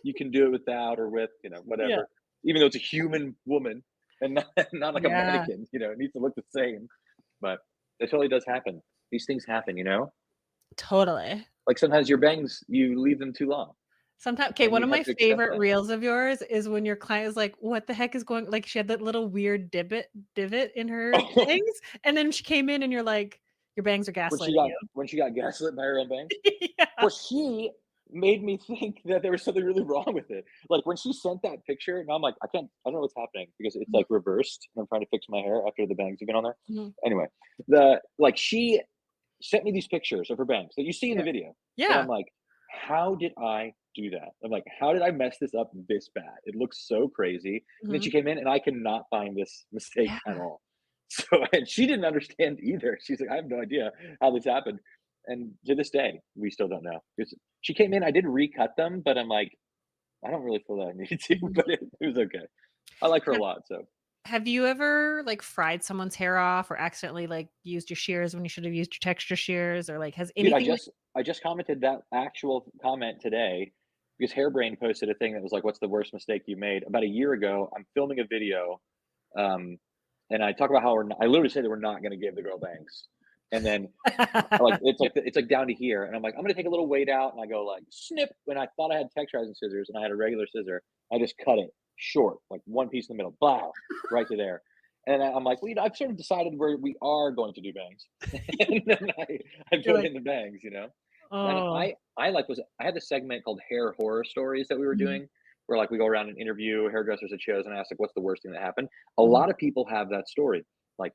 you can do it without or with, Yeah. whatever. Even though it's a human woman and not, not like a Yeah, mannequin, it needs to look the same. But it totally does happen. These things happen. totally. Like sometimes your bangs, you leave them too long. Sometimes, okay, and one you of have my to accept favorite that. reels of yours is when your client is like, "What the heck is going," like, she had that little weird divot in her bangs, and then she came in and you're like, "Your bangs are gaslighting you." When she got gaslit by her own bangs? Yeah. Well, she made me think that there was something really wrong with it. Like, when she sent that picture, and I'm like, I don't know what's happening because it's, Mhm, like, reversed, and I'm trying to fix my hair after the bangs have been on there. mhm. Anyway, she sent me these pictures of her bangs that you see in the Yeah. video, and I'm Yeah. like, "How did I do that?" I'm like, "How did I mess this up this bad? It looks so crazy." And then she Mhm. came in, and I cannot find this mistake Yeah. at all. So, and she didn't understand either. She's like, "I have no idea how this happened." And to this day, we still don't know. Because she came in, I did recut them, but I'm like, I don't really feel that I need to, Mhm. but it was okay. I like her a Have lot, so. have you ever, like, fried someone's hair off or accidentally, like, used your shears when you should have used your texture shears, or, like, has Dude, anything like I just commented that actual comment today because Hairbrain posted a thing that was like, "What's the worst mistake you made?" About a year ago, I'm filming a video, um, and I talk about how I literally say that we're not gonna give the girl bangs, and then, like, it's like down to here, and I'm like, "I'm gonna take a little weight out," and I go like, "Snip," when I thought I had texturizing scissors and I had a regular scissor, I just cut it short, like one piece in the middle, blow, right to there. And I'm like, "Well, I've sort of decided where we are going to do bangs." And then I You're put like, in the bangs, you know? And "Oh." I had this segment called Hair Horror Stories that we were Mhm, doing, where, like, we go around and interview hairdressers at shows and ask, like, "What's the worst thing that happened?" A mhm. lot of people have that story. Like,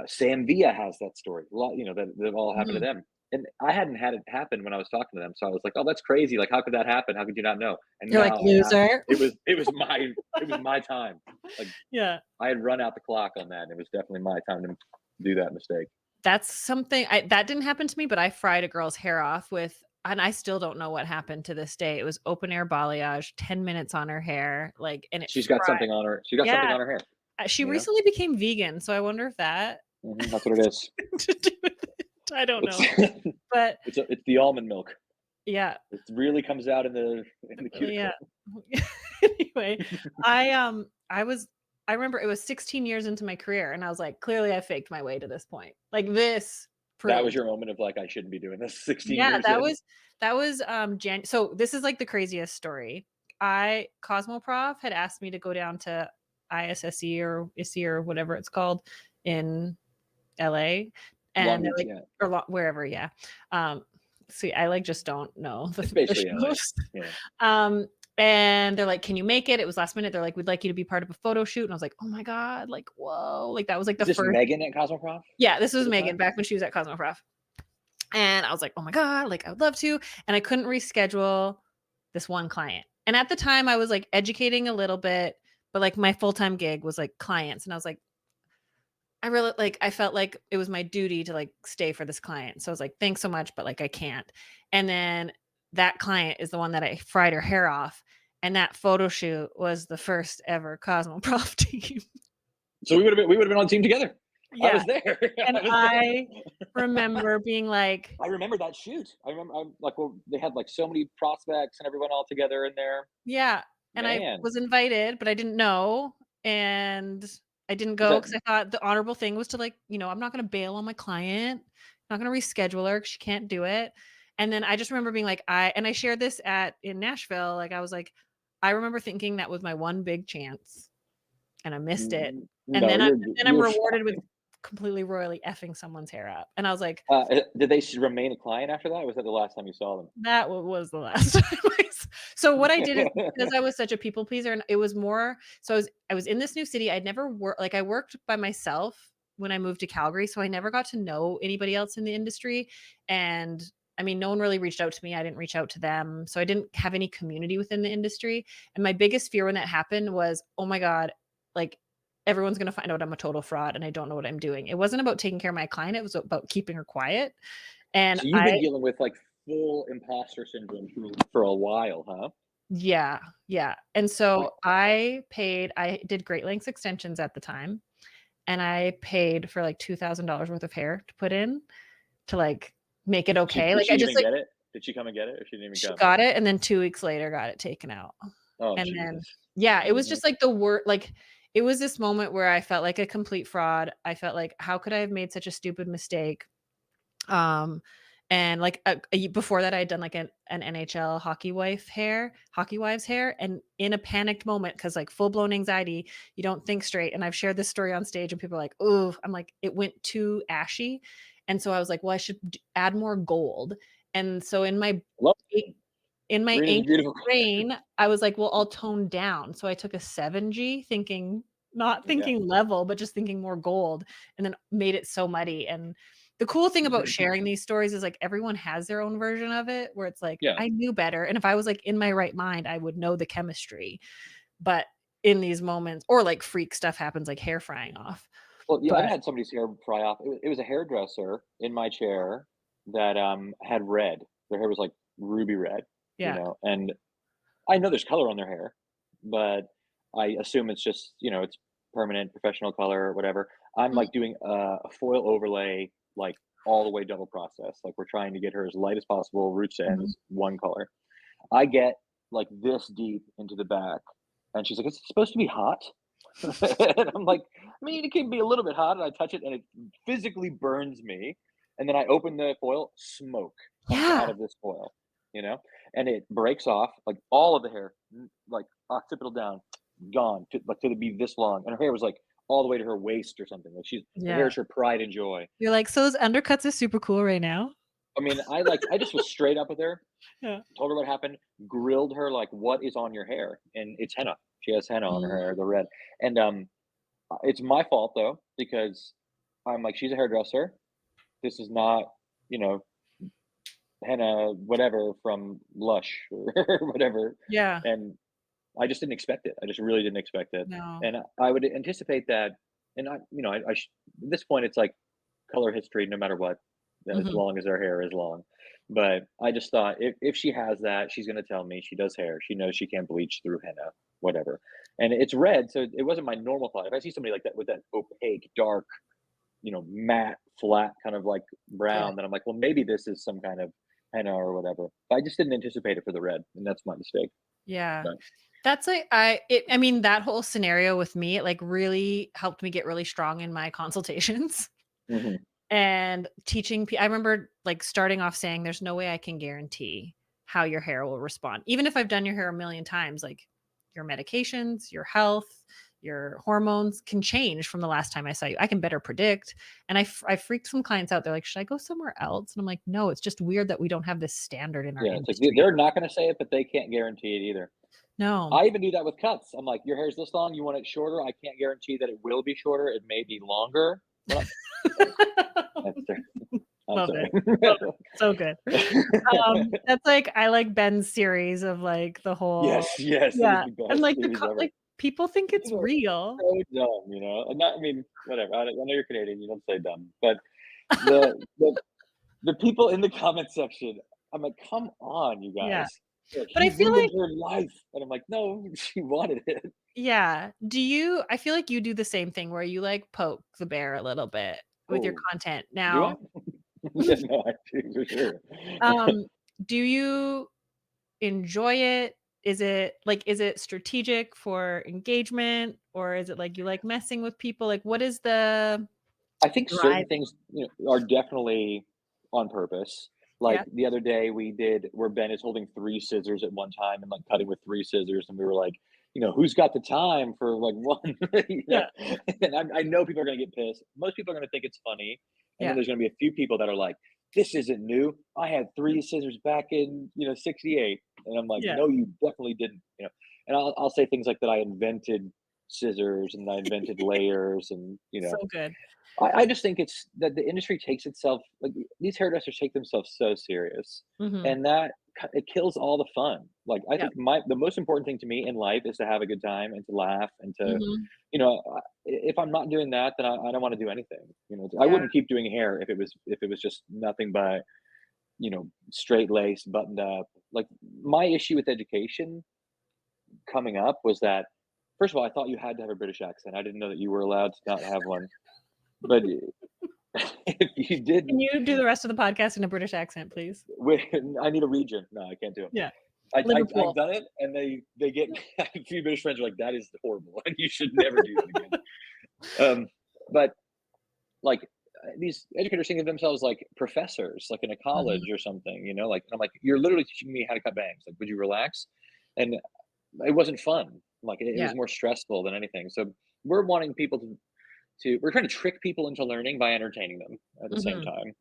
Sam Villa has that story. A lot, that all happened to Mhm. them. And I hadn't had it happen when I was talking to them, so I was like, "Oh, that's crazy! Like, how could that happen? How could you not know?" And You're like, now "Loser." it was my time. Like, Yeah. I had run out the clock on that, and it was definitely my time to do that mistake. That's something that didn't happen to me, but I fried a girl's hair off with, and I still don't know what happened to this day. It was open air balayage, 10 minutes on her hair, like, and it fried. She got something Yeah, on her hair, she you know? recently became vegan, so I wonder if that Mhm, that's what it is. to do with it. I don't It's know. But it's the almond milk. yeah, It really comes out in the yeah. cuticle. Anyway, I remember it was 16 years into my career, and I was like, "Clearly I faked my way to this point." Like, this That was proved. your moment of, like, "I shouldn't be doing this 16 Yeah, years in." that was, so this is, like, the craziest story. I Cosmoprof had asked me to go down to ISSE or ISSE or whatever it's called in LA, Long and they're Beach, like, yeah. or wherever, yeah. Um, see, I, like, just don't know It's the basically LA. shows. Yeah. Um, and they're like, "Can you make it?" It was last minute. They're like, "We'd like you to be part of a photo shoot." And I was like, "Oh my god, like, whoa." Like, that was, like, the Is this first. Megan at Cosmoprof Yeah, this at was the Megan time? back when she was at Cosmoprof. And I was like, "Oh my god, like, I would love to." And I couldn't reschedule this one client. And at the time, I was, like, educating a little bit, but, like, my full-time gig was, like, clients. And I was like, I really, like, I felt like it was my duty to, like, stay for this client. So I was like, "Thanks so much, but, like, I can't." And then that client is the one that I fried her hair off, and that photo shoot was the first ever Cosmoprof team. So we would've been on team together. I Yeah, was there. and I was I there. remember being like, I remember that shoot. I'm like, well, they had, like, so many prospects and everyone all together in there. yeah, and I Man, was invited, but I didn't know, and I didn't was go that because I thought the honorable thing was to, like, I'm not gonna bail on my client, I'm not gonna reschedule her 'cause she can't do it. And then I just remember being like, I shared this at in Nashville, like, I was like, "I remember thinking that was my one big chance, and I missed it, and no, then I'm you're rewarded with fine. completely royally effing someone's hair up." And I was like, Did they remain a client after that, or was that the last time you saw that was the last time so what I did is, because them? I was such a people pleaser, and it was more so I was in this new city, I'd never worked, like, I worked by myself when I moved to Calgary, so I never got to know anybody else in the industry. And, I mean, no one really reached out to me, I didn't reach out to them, so I didn't have any community within the industry. And my biggest fear when that happened was, "Oh my god, like, everyone's gonna find out I'm a total fraud and I don't know what I'm doing." It wasn't about taking care of my client, it was about keeping her quiet. And So you've been I dealing with, like, full imposter syndrome for a while, huh? Yeah, yeah, and Like, so I did Great Lengths extensions at the time, and I paid for, like, $2,000 worth of hair to put in to, like, make it okay, did like, she I just, even like, get it? Did she come and get it, or she didn't even she come? got it, and then 2 weeks later got it taken out. Oh, And then Jesus. yeah, it was Mhm. just, like, it was this moment where I felt like a complete fraud. I felt like, "How could I have made such a stupid mistake?" Um, And, like, before that, I had done, like, an NHL hockey wives hair, and in a panicked moment, because like, full-blown anxiety, you don't think straight, and I've shared this story on stage, and people are like, "Ooh," I'm like, "It went too ashy," and so I was like, "Well, I should add more gold," and so Love in my green is a anxious beautiful brain, I was like, "Well, I'll tone down." So I took a 7G thinking not yeah. thinking level, but just thinking more gold, and then made it so muddy, and the cool thing about sharing these stories is, like, everyone has their own version of it where it's like, Yeah. I knew better, and if I was, like, in my right mind, I would know the chemistry, but in these moments or, like, freak stuff happens, like hair frying off. Well, yeah, I've But had somebody's hair fry off. It was a hairdresser in my chair that, had red. Their hair was, like, ruby red, yeah. and I know there's color on their hair, but I assume it's just, it's permanent professional color or whatever. I'm, Mhm, like, doing a foil overlay, like, all the way double process. Like, we're trying to get her as light as possible, roots to mhm. ends, one color. I get, like, this deep into the back, and she's like, "Is it supposed to be hot?" And I'm like, "I mean, it can be a little bit hot," and I touch it, and it physically burns me, and then I open the foil, smoke comes out Yeah. of this foil, you know, and it breaks off, like, all of the hair, like, occipital down, gone, to be this long, and her hair was, like, all the way to her waist or something, like, her hair Yeah. is her pride and joy. You're like, "So those undercuts are super cool right now?" I mean, I just was straight up with her, Yeah. told her what happened, grilled her, like, "What is on your hair?" And it's henna. She has henna on her hair, Mm, the red, and, it's my fault though, because I'm like, "She's a hairdresser. This is not, you know, henna, whatever from Lush or whatever." yeah. And I just didn't expect it. I just really didn't expect it. No. And I would anticipate that, and at this point, it's like color history no matter what, as Mhm. long as her hair is long. But I just thought if she has that, she's gonna tell me she does hair. She knows she can't bleach through henna, whatever. And it's red, so it wasn't my normal thought. If I see somebody like that with that opaque, dark, matte, flat kind of like Yeah. brown, then I'm like, well, maybe this is some kind of henna or whatever. But I just didn't anticipate it for the red, and that's my mistake. Yeah. But That's like I mean, that whole scenario with me, it, like, really helped me get really strong in my consultations mhm. and teaching I remember, like, starting off saying, "There's no way I can guarantee how your hair will respond." Even if I've done your hair a million times, like, your medications, your health, your hormones can change from the last time I saw you. I can better predict, and I freaked some clients out. They're like, "Should I go somewhere else?" And I'm like, "No, it's just weird that we don't have this standard in our Yeah, it's like industry." they're not gonna say it, but they can't guarantee it either. No. I even do that with cuts. I'm like, "Your hair's this long, you want it shorter? I can't guarantee that it will be shorter, it may be longer." We're not sorry, that's fair. I'm Love sorry. it. Love it. So good. That's like I like Ben's series of, like, the whole Yes, yes, it is yeah, the and, best like, series ever. like, people think it's People are real. so dumb, and not I mean, whatever, I know you're Canadian, you don't say dumb, but the the the people in the comment section, I'm like, "Come on, you Yeah, guys." They're like, but "He I feel ruined like her life," and I'm like, "No, she wanted it." yeah. Do you I feel like you do the same thing where you, like, poke the bear a little bit with your Oh, content. do I? Now, Yeah, no, I do for sure. um, do you enjoy it? Is it strategic for engagement, or is it, like, you like messing with people? Like, what is the I think drive? certain things, are definitely on purpose. Like Yeah. the other day we did where Ben is holding 3 scissors at one time and, like, cutting with 3 scissors, and we were like, "Who's got the time for, like, one?" You know? Yeah. And I know people are gonna get pissed. Most people are gonna think it's funny, and then Yeah. there's gonna be a few people that are like, "This isn't new. I had 3 scissors back in, '68." And I'm like, Yeah. "No, you definitely didn't." And I'll say things like that I invented scissors and I invented layers and, So good. I just think it's that the industry takes itself like these hairdressers take themselves so serious, Mhm. and it kills all the fun. Like I Yep. think the most important thing to me in life is to have a good time and to laugh and to, Mhm. if I'm not doing that, then I don't want to do anything. I Yeah. wouldn't keep doing hair if it was just nothing but straight lace, buttoned up. Like my issue with education coming up was that first of all, I thought you had to have a British accent. I didn't know that you were allowed to not have one. But if you Can didn't, you do the rest of the podcast in a British accent, please? I need a region. No, I can't do it. Yeah. I've Liverpool. done it, and they get a few British friends are like, "That is horrible, and you should never do that again." Um, but like these educators think of themselves like professors, like in a Mhm. college or something, like, and I'm like, you're literally teaching me how to cut bangs. Like, would you relax? And it wasn't fun. Like, it Yeah. was more stressful than anything. So we're wanting people we're trying to trick people into learning by entertaining them at the same Mhm. time.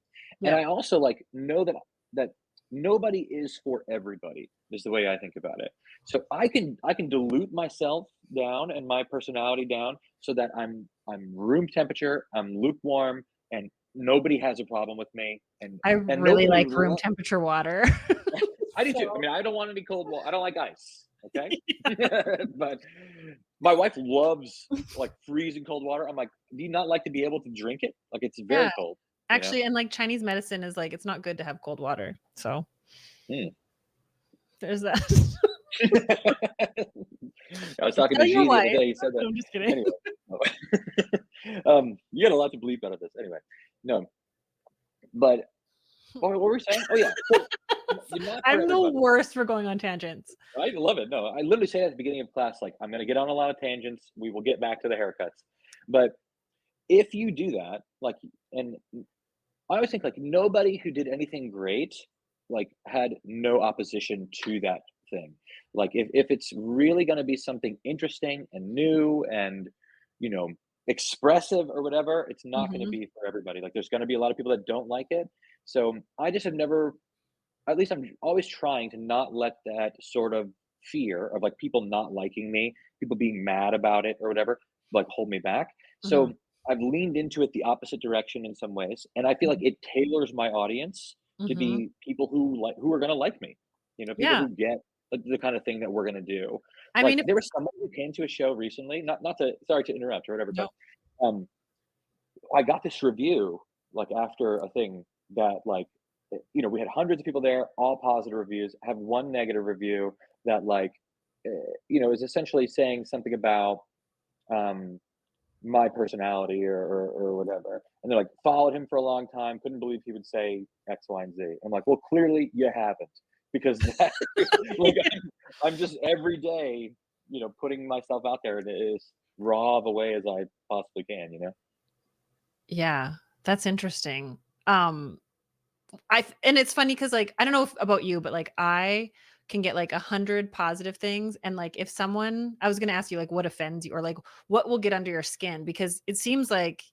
And Yep. I also like know that nobody is for everybody is the way I think about it. So I can dilute myself down and my personality down so that I'm room temperature, I'm lukewarm, and nobody has a problem with me, I and really nobody like room temperature water. I do too. I So mean, I don't want any cold water. I don't like ice. Okay. But my wife loves like freezing cold water. I'm like, do you not like to be able to drink it? Like it's yeah, very cold, you know? actually, and, like, Chinese medicine is, like, it's not good to have cold water, so Mm. there's that. I was talking to Tell your G the other wife. day. He said that. No, I'm just kidding. Anyway, no. You got a lot to bleep out of this. Anyway, no, but what were we saying? Oh yeah, so you're not for I'm the everybody. worst for going on tangents. I love it. No, I literally say at the beginning of class, like, I'm going to get on a lot of tangents. We will get back to the haircuts. But if you do that, like, and I always think like nobody who did anything great, like, had no opposition to that thing. Like, if it's really going to be something interesting and new and, you know, expressive or whatever, it's not going to Mhm, be for everybody. Like, there's going to be a lot of people that don't like it. So I just have never, at least I'm always trying to not let that sort of fear of like people not liking me, people being mad about it or whatever, like hold me back. mhm, So I've leaned into it the opposite direction in some ways, and I feel like mhm, it tailors my audience to mhm. be people who are going to like me. People Yeah. who get the kind of thing that we're going to do. I Like mean, if there was somebody who came to a show recently, not to sorry to interrupt or whatever, no. but um I got this review, like, after a thing that, like, we had hundreds of people there, all positive reviews. I have one negative review that, like, is essentially saying something about, um, my personality or whatever. And they're like, followed him for a long time, couldn't believe he would say X, Y, and Z. I'm like, well, clearly you haven't, because that, like, I'm just every day, putting myself out there in as raw of a way as I possibly can. Yeah, that's interesting. Um, and it's funny because, like, I don't know if about you, but, like, I can get, like, 100 positive things, and, like, if someone I was gonna ask you, like, what offends you or, like, what will get under your skin? Because it seems like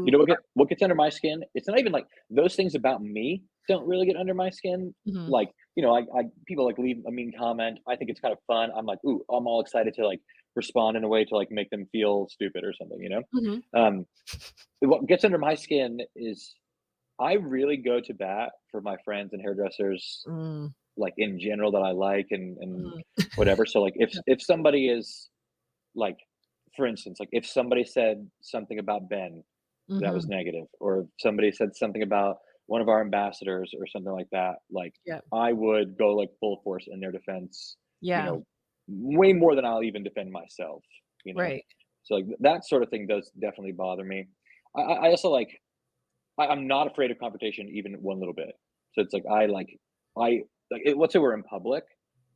You you know are what gets under my skin? It's not even like those things about me don't really get under my skin. Mhm, Like, I people like leave a mean comment. I think it's kind of fun. I'm like, ooh, I'm all excited to like respond in a way to like make them feel stupid or something. mhm, Um, what gets under my skin is I really go to bat for my friends and hairdressers, mm, like in general that I like and mhm. whatever. So like Yeah, if somebody is like, for instance, like if somebody said something about Ben that was mhm, negative, or if somebody said something about one of our ambassadors or something like that, like yeah, I would go like full force in their defense, you yeah, know, way more than I'll even defend myself. right. So like that sort of thing does definitely bother me. I also like I'm not afraid of confrontation even one little bit. So it's like let's say we're in public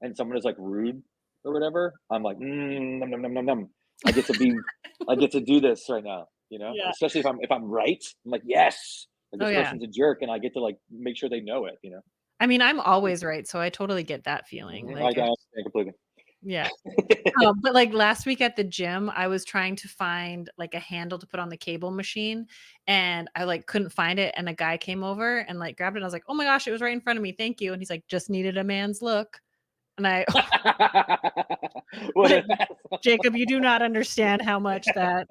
and someone is like rude or whatever. I'm like, num, num, num, num, num. I get to be, I get to do this right now. Yeah. Especially if I'm right. I'm like, yes, like Oh, this yeah. person's a jerk, and I get to like make sure they know it. I mean, I'm always right, so I totally get that feeling, Mhm, like, I if understand completely. yeah. But, like, last week at the gym, I was trying to find, like, a handle to put on the cable machine, and I, like, couldn't find it, and a guy came over and, like, grabbed it, and I was like, "Oh my gosh, it was right in front of me, thank you," and he's like, "Just needed a man's look," and I What like, an "Jacob, you do not understand how much that."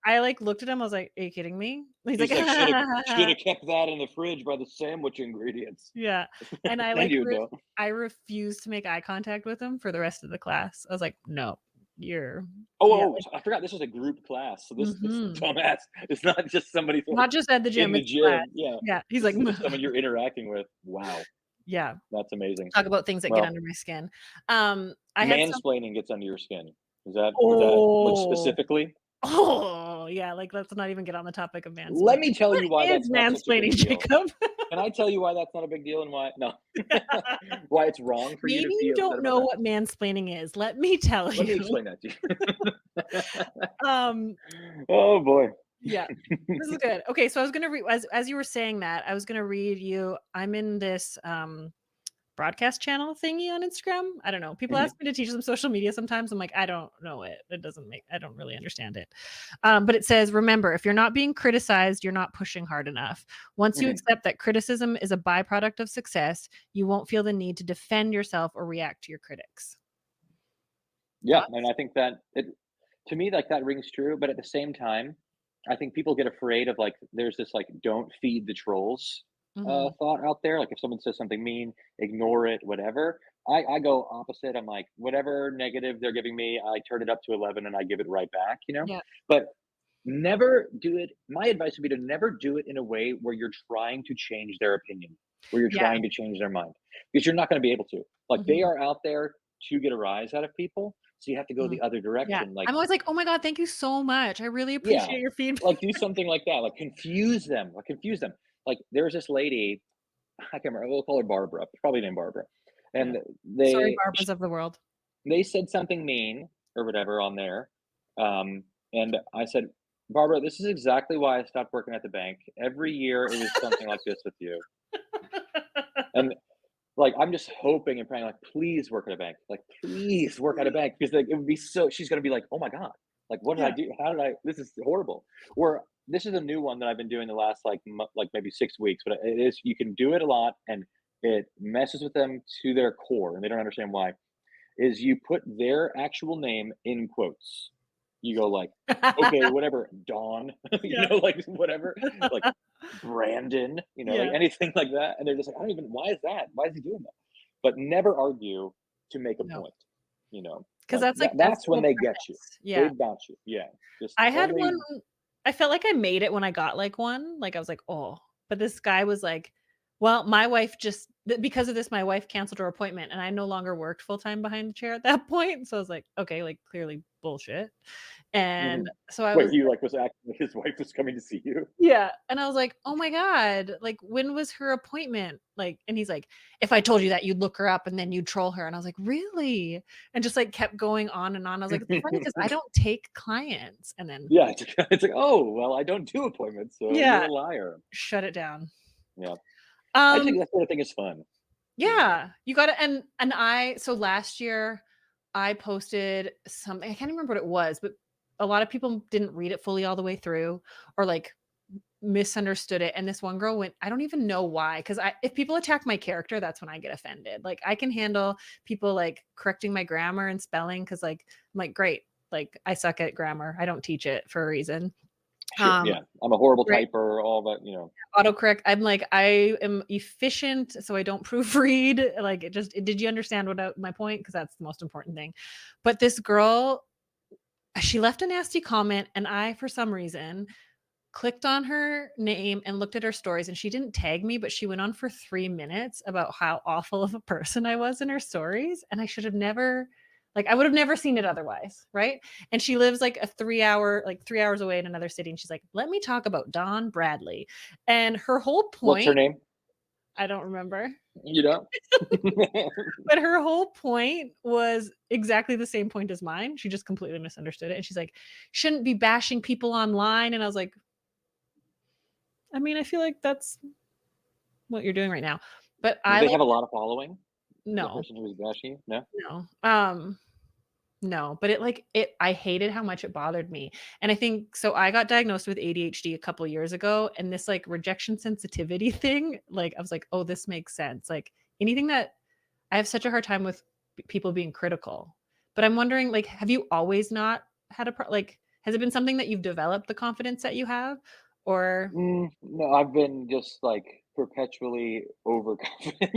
I, like, looked at him, I was like, "Are you kidding me?" He's like, He's like, shoulda kept that in the fridge by the sandwich ingredients. Yeah, and I, Then like, you would know. I refused to make eye contact with him for the rest of the class. I was like, "No, you're" yeah, Oh, like I forgot this was a group class, so this mhm. dumbass it's not just somebody like Not just at the in gym, the it's class. gym. Yeah, Yeah, he's this like, is just someone you're interacting with. Wow, yeah, that's amazing. talk about things that get Well, under my skin. I had some mansplaining gets under your skin. Is that like oh, specifically? oh, yeah, like, let's not even get on the topic of Let mansplaining. me tell What you why is that's not such a big mansplaining, deal. Jacob? Can I tell you why that's not a big deal and why no, why it's wrong for you to Maybe be you upset don't about know that? what mansplaining is. Let me tell Let me you. explain that to you. Um, Oh boy. Yeah. This is good. Okay, so I was gonna read as you were saying that, I was gonna read you I'm in this, broadcast channel thingy on Instagram. I don't know. People Mhm. ask me to teach them social media sometimes. I'm like, I don't know it. It doesn't make I don't really understand it. But it says, remember, if you're not being criticized, you're not pushing hard enough. Once you Mhm. accept that criticism is a byproduct of success, you won't feel the need to defend yourself or react to your critics. Yeah, and Thoughts? I think that it to me, like, that rings true, but at the same time, I think people get afraid of, like there's this, like, "Don't feed the trolls," Mhm. thought out there, like, if someone says something mean, ignore it, whatever. I go opposite, I'm like, whatever negative they're giving me, I turn it up to 11 and I give it right back, you know? Yeah. But never do it my advice would be to never do it in a way where you're trying to change their opinion, where you're Yeah. trying to change their mind, because you're not gonna be able to. Like, they Mhm. are out there to get a rise out of people, so you have to go Mhm. the other Yeah. direction, like I'm always like, "Oh my god, thank you so much. I really yeah, appreciate your feedback." like, do something like that, like, confuse them, like, confuse them. Like, there was this lady, I can't remember, we'll call her Barbara, probably named Barbara, Yeah. and Sorry, they Barbas of the world. they said something mean or whatever on there, and I said, "Barbara, this is exactly why I stopped working at the bank. Every year it was something like this with you." And, like, I'm just hoping and praying, like, "Please work at a bank. Like, please work at a bank," because, like, it would be so she's gonna be like, "Oh my god. Like, what did I Yeah. do? How did I this is horrible." Or this is a new one that I've been doing the last, like, like, maybe 6 weeks, but it is you can do it a lot, and it messes with them to their core, and they don't understand why. Is you put their actual name in quotes. You go like, "Okay, whatever, Dawn," Yeah. like, whatever, like, Brandon, like, Yeah. anything like that, and they're just like, "I don't even why is that? Why is he doing that?" But never argue to make a No. point, 'Cause that's that's the when whole they get you. premise. Yeah. They've got you, yeah, just I had one only I felt like I made it when I got, like, one, like, I was like, "Oh," but this guy was like, "Well, my wife just" because of this, my wife canceled her appointment, and I no longer worked full-time behind the chair at that point, so I was like, "Okay, like, clearly bullshit," and mhm. so I Wait, was he, like, was acting like his wife was coming to see you? yeah, and I was like, "Oh my god, like, when was her appointment?" Like and he's like, "If I told you that, you'd look her up and then you'd troll her." And I was like, "Really?" And just, like, kept going on and on. I was like, "It's funny because I don't take clients." And then Yeah, it's like, "Oh, well, I don't do appointments, so you're yeah, a liar." shut it down. Yeah. I Um, think that sort of thing is fun, you know? yeah, you gotta and I so last year, I posted something I can't even remember what it was, but a lot of people didn't read it fully all the way through or, like, misunderstood it, and this one girl went I don't even know why, because I if people attack my character, that's when I get offended. Like, I can handle people, like, correcting my grammar and spelling, because like, I'm like, "Great." Like, I suck at grammar. I don't teach it for a reason. Sure, Um, yeah. I'm a horrible right typer, all that, autocorrect. I'm like, I am efficient, so I don't proofread. Like, did you understand my point? Because that's the most important thing. But this girl, she left a nasty comment, and I, for some reason, clicked on her name and looked at her stories, and she didn't tag me, but she went on for 3 minutes about how awful of a person I was in her stories, and I should have never like, I would have never seen it otherwise, right? And she lives, like, 3 hours away in another city, and she's like, "Let me talk about Don Bradley." And her whole What's her point name? I don't remember, You know? but her whole point was exactly the same point as mine, she just completely misunderstood it, and she's like, "Shouldn't be bashing people online," and I was like, "I mean, I feel like that's what you're doing right now." But Do I they like have a lot of following? The no, person who was bashing you? No? no, no, but I hated how much it bothered me, and I think so I got diagnosed with ADHD a couple years ago, and this, like, rejection sensitivity thing, like, I was like, "Oh, this makes sense." Like, anything that I have such a hard time with people being critical, but I'm wondering, like, have you always not had like, has it been something that you've developed the confidence that you have? Or No, I've been just, like, perpetually overconfident.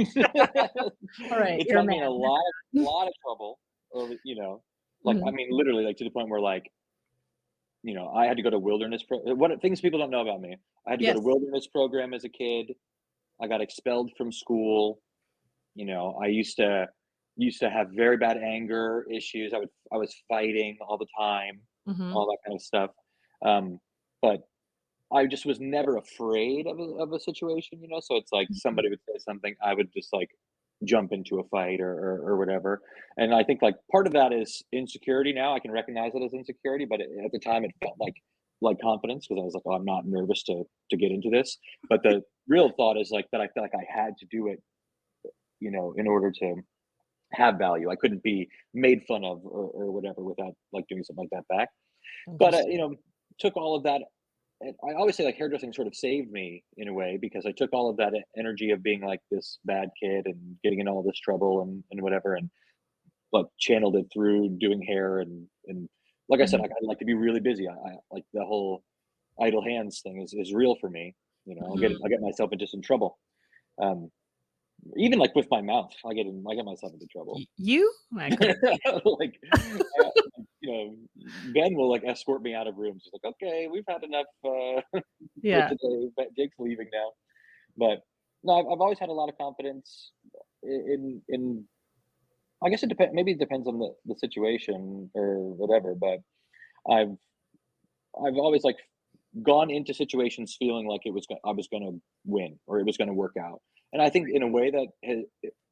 alright, It's you're a gotten me in a man. lot of trouble over like, I Mhm. mean, literally, like, to the point where, like, I had to go to wilderness what things people don't know about me. I had to go to Yes. wilderness program as a kid. I got expelled from school. I used to have very bad anger issues. I was fighting all the time, Mhm. all that kind of stuff. But I just was never afraid of a situation, so it's like Mhm. somebody would say something, I would just like jump into a fight or whatever. And I think like part of that is insecurity now. I can recognize it as insecurity, but at the time it felt like like confidence because I was like, oh, I'm not nervous to get into this. But the real thought is like that I felt like I had to do it, in order to have value. I couldn't be made fun of or whatever without like doing something like that back. But Interesting. took all of that. And I always say like hairdressing sort of saved me in a way because I took all of that energy of being like this bad kid and getting in all this trouble and whatever, and like channeled it through doing hair and like I said, Mhm, I like to be really busy. I like the whole idle hands thing is real for me. mhm. I get myself into some trouble. Um, Even like with my mouth, I get myself into trouble. You? I couldn't. Like, Ben will like escort me out of rooms. He's like, "Okay, we've had enough for Yeah. today. But Jake's leaving now." But no, I've always had a lot of confidence in. I guess it depends. Maybe it depends on the situation or whatever. But I've I've always like gone into situations feeling like I was going to win or it was going to work out. And I think in a way that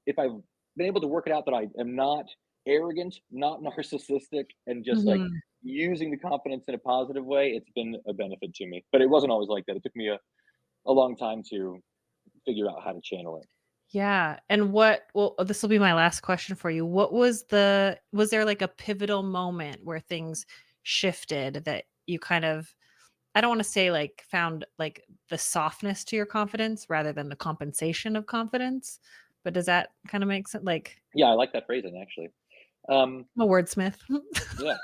if I've been able to work it out that I am not arrogant, not narcissistic, and just like Mhm. using the confidence in a positive way, it's been a benefit to me. But it wasn't always like that. It took me a long time to figure out how to channel it. Yeah, and this will be my last question for you. Was there like a pivotal moment where things shifted that you kind of, I don't wanna say, like, found, like, the softness to your confidence rather than the compensation of confidence, but does that kinda make sense? Like, Yeah, I like that phrasing actually. Um, I'm a wordsmith. yeah.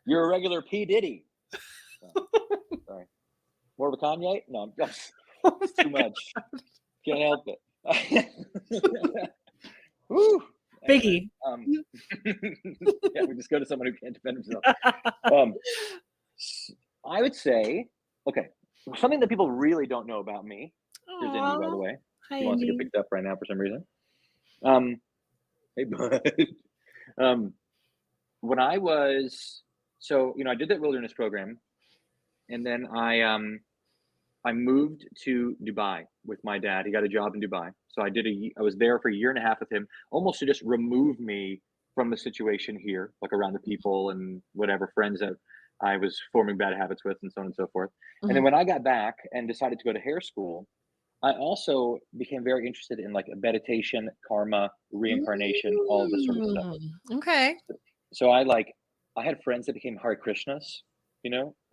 You're a regular P. Diddy. Oh, sorry. More of a Kanye? No, Oh it's my too god. much. Can't help it. Woo! Anyway, Biggie. yeah, we just go to someone who can't defend himself. Um, s I would say okay, something that people really don't know about me. Here's Indy, by the Aw. way. Hi, He wants to get Indy. picked up right now for some reason. Um, hey, bud. Um, when I was I did that wilderness program, and then I moved to Dubai with my dad. He got a job in Dubai. So I was there for a year and a half with him, almost to just remove me from the situation here, like around the people and whatever friends that I was forming bad habits with and so on and so forth. And then Mhm. when I got back and decided to go to hair school, I also became very interested in like meditation, karma, reincarnation, all of this sort of stuff. Okay. So I had friends that became Hare Krishnas, a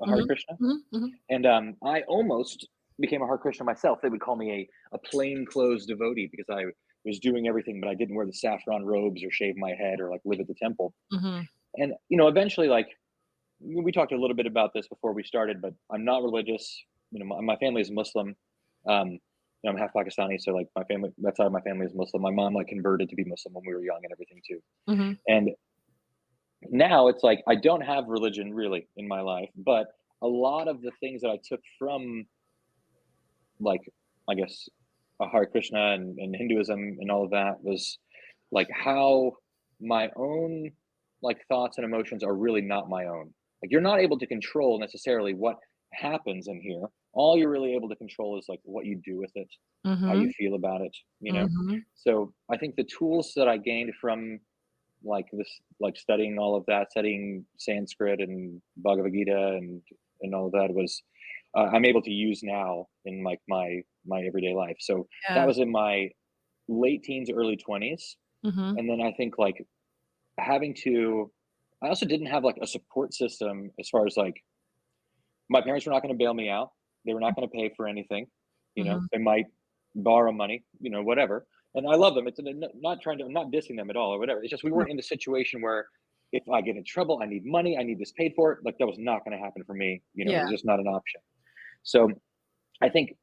Hare Mhm. Krishna. Mhm, mhm. And I almost became a Hare Krishna myself. They would call me a plainclothes devotee because I was doing everything, but I didn't wear the saffron robes or shave my head or like live at the temple. Mhm. And eventually, like we talked a little bit about this before we started, but I'm not religious. My family is Muslim. I'm half Pakistani, so like my family, that side of my family is Muslim. My mom like converted to be Muslim when we were young and everything too. Mhm. And now it's like I don't have religion really in my life, but a lot of the things that I took from like I guess Hare Krishna and Hinduism and all of that was like how my own like thoughts and emotions are really not my own. Like you're not able to control necessarily what happens in here. All you're really able to control is like what you do with it, how you Mhm. feel about it. Mhm. So I think the tools that I gained from like studying all of that, studying Sanskrit and Bhagavad Gita and all of that was I'm able to use now in like my everyday life. So that Yeah. was in my late teens, early 20s, Mhm. and then I think like having to. I also didn't have like a support system as far as like my parents were not going to bail me out. They were not going to pay for anything. Mhm. They might borrow money, whatever. And I love them. Not trying to, I'm not dissing them at all or whatever. It's just we No. weren't in the situation where if I get in trouble, I need money, I need this paid for. Like that was not going to happen for me. It Yeah. was just not an option. So I think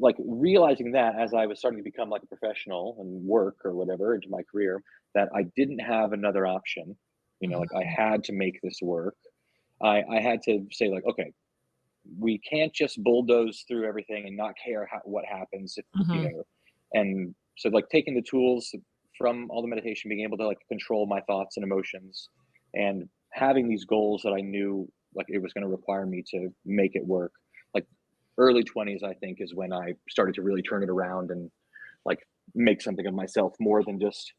like realizing that as I was starting to become like a professional and work or whatever into my career, that I didn't have another option. Like I Mhm. had to make this work. I had to say like, okay, we can't just bulldoze through everything and not care what happens if, Mhm. and so like taking the tools from all the meditation, being able to like control my thoughts and emotions and having these goals that I knew like it was going to require me to make it work. Like early 20s I think is when I started to really turn it around and like make something of myself more than just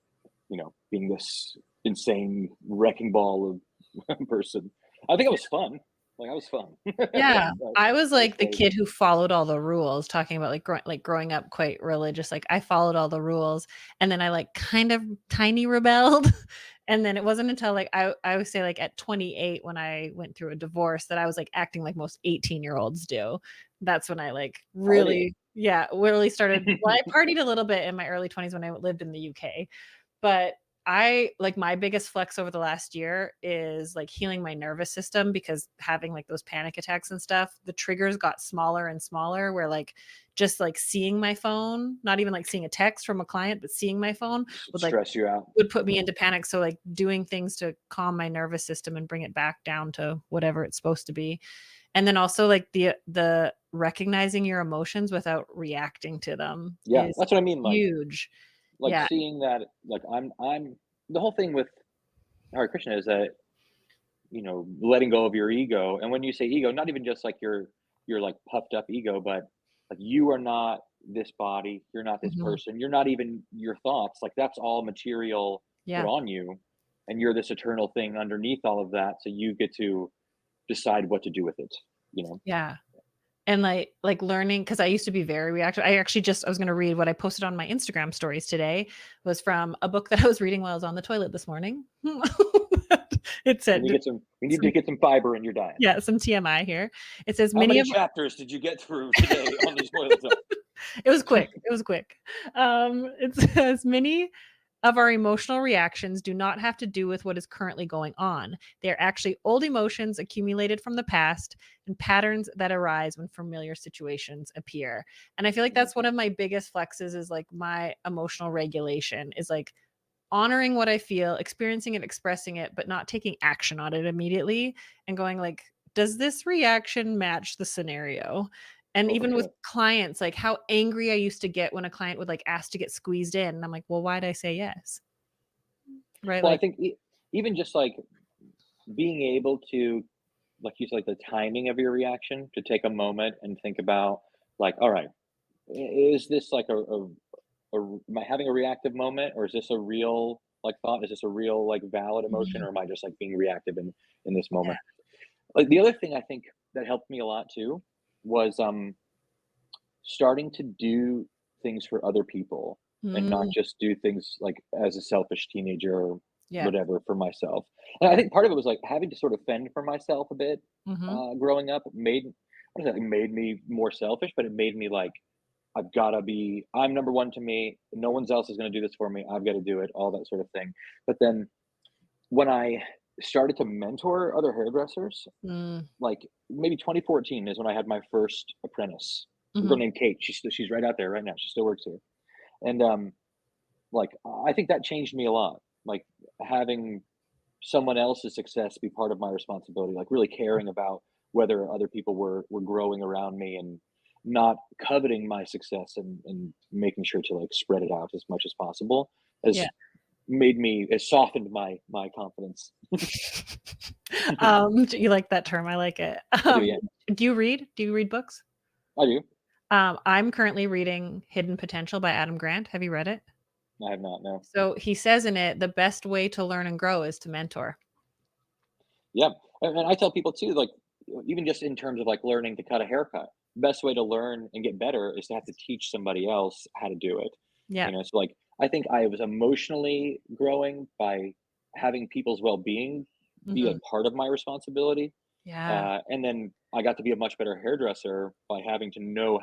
being this insane wrecking ball of person. I think it was fun. Like, I was fun. Yeah, But I was it was like the crazy. kid who followed all the rules, talking about like growing up quite religious, like I followed all the rules and then I like kind of tiny rebelled. And then it wasn't until like I would say like at 28 when I went through a divorce that I was like acting like most 18-year-olds do. That's when I like Partying. really, yeah, really started. Well, I partied a little bit in my early 20s when I lived in the UK, but I like my biggest flex over the last year is like healing my nervous system because having like those panic attacks and stuff, the triggers got smaller and smaller where like just like seeing my phone, not even like seeing a text from a client, but seeing my phone would like Stress you out. would put me into panic. So like doing things to calm my nervous system and bring it back down to whatever it's supposed to be. And then also like the recognizing your emotions without reacting to them Yeah, is that's what I mean. huge. Like Yeah. seeing that. Like I'm. The whole thing with Hare Krishna is that, letting go of your ego. And when you say ego, not even just like your like puffed up ego, but like you are not this body, you're not this Mhm. person, you're not even your thoughts. Like that's all material put Yeah. on you, and you're this eternal thing underneath all of that. So you get to decide what to do with it. You know. Yeah. And like learning because I used to be very reactive. I was gonna read what I posted on my Instagram stories today was from a book that I was reading while I was on the toilet this morning. It We need to said get some. We need to some get some fiber in your diet. yeah, some TMI here. It says How many many of chapters did you get through today on this toilet talk? it was quick. It was quick. It says many of our emotional reactions do not have to do with what is currently going on. They are actually old emotions accumulated from the past and patterns that arise when familiar situations appear. And I feel like Mhm. that's one of my biggest flexes is like my emotional regulation is like honoring what I feel, experiencing it, expressing it, but not taking action on it immediately and going like, does this reaction match the scenario? And Oh, for even with sure. clients, like how angry I used to get when a client would like ask to get squeezed in. And I'm like, well, why'd I say yes? Right. Well, I Like, think even just like being able to, like you said, like the timing of your reaction, to take a moment and think about, like, all right, is this like am I having a reactive moment, or is this a real like thought? Is this a real like valid emotion, mhm, or am I just like being reactive in this yeah. moment? Like the other thing I think that helped me a lot too was starting to do things for other people and not Mm, just do things like as a selfish teenager or yeah. whatever for myself. And I think part of it was like having to sort of fend for myself a bit Hmm. growing up made what is that? It made me more selfish, but it made me like I'm number one to me. No one else is going to do this for me. I've got to do it. All that sort of thing. But then when I started to mentor other hairdressers, Mm, like maybe 2014 is when I had my first apprentice, a girl hmm. named Kate. She's right out there right now. She still works here, and like I think that changed me a lot. Like having someone else's success be part of my responsibility, like really caring about whether other people were growing around me and not coveting my success and making sure to like spread it out as much as possible has Yeah. it softened my confidence. You like that term? I like it. I do, yeah, Do you read? Do you read books? I do. I'm currently reading Hidden Potential by Adam Grant. Have you read it? I have not, no. So he says in it, the best way to learn and grow is to mentor. Yeah, and I tell people too, like, even just in terms of, like, learning to cut a haircut, best way to learn and get better is to have to teach somebody else how to do it, Yeah. So, like, I think I was emotionally growing by having people's well-being be a Mhm. part of my responsibility, Yeah. and then I got to be a much better hairdresser by like, having to know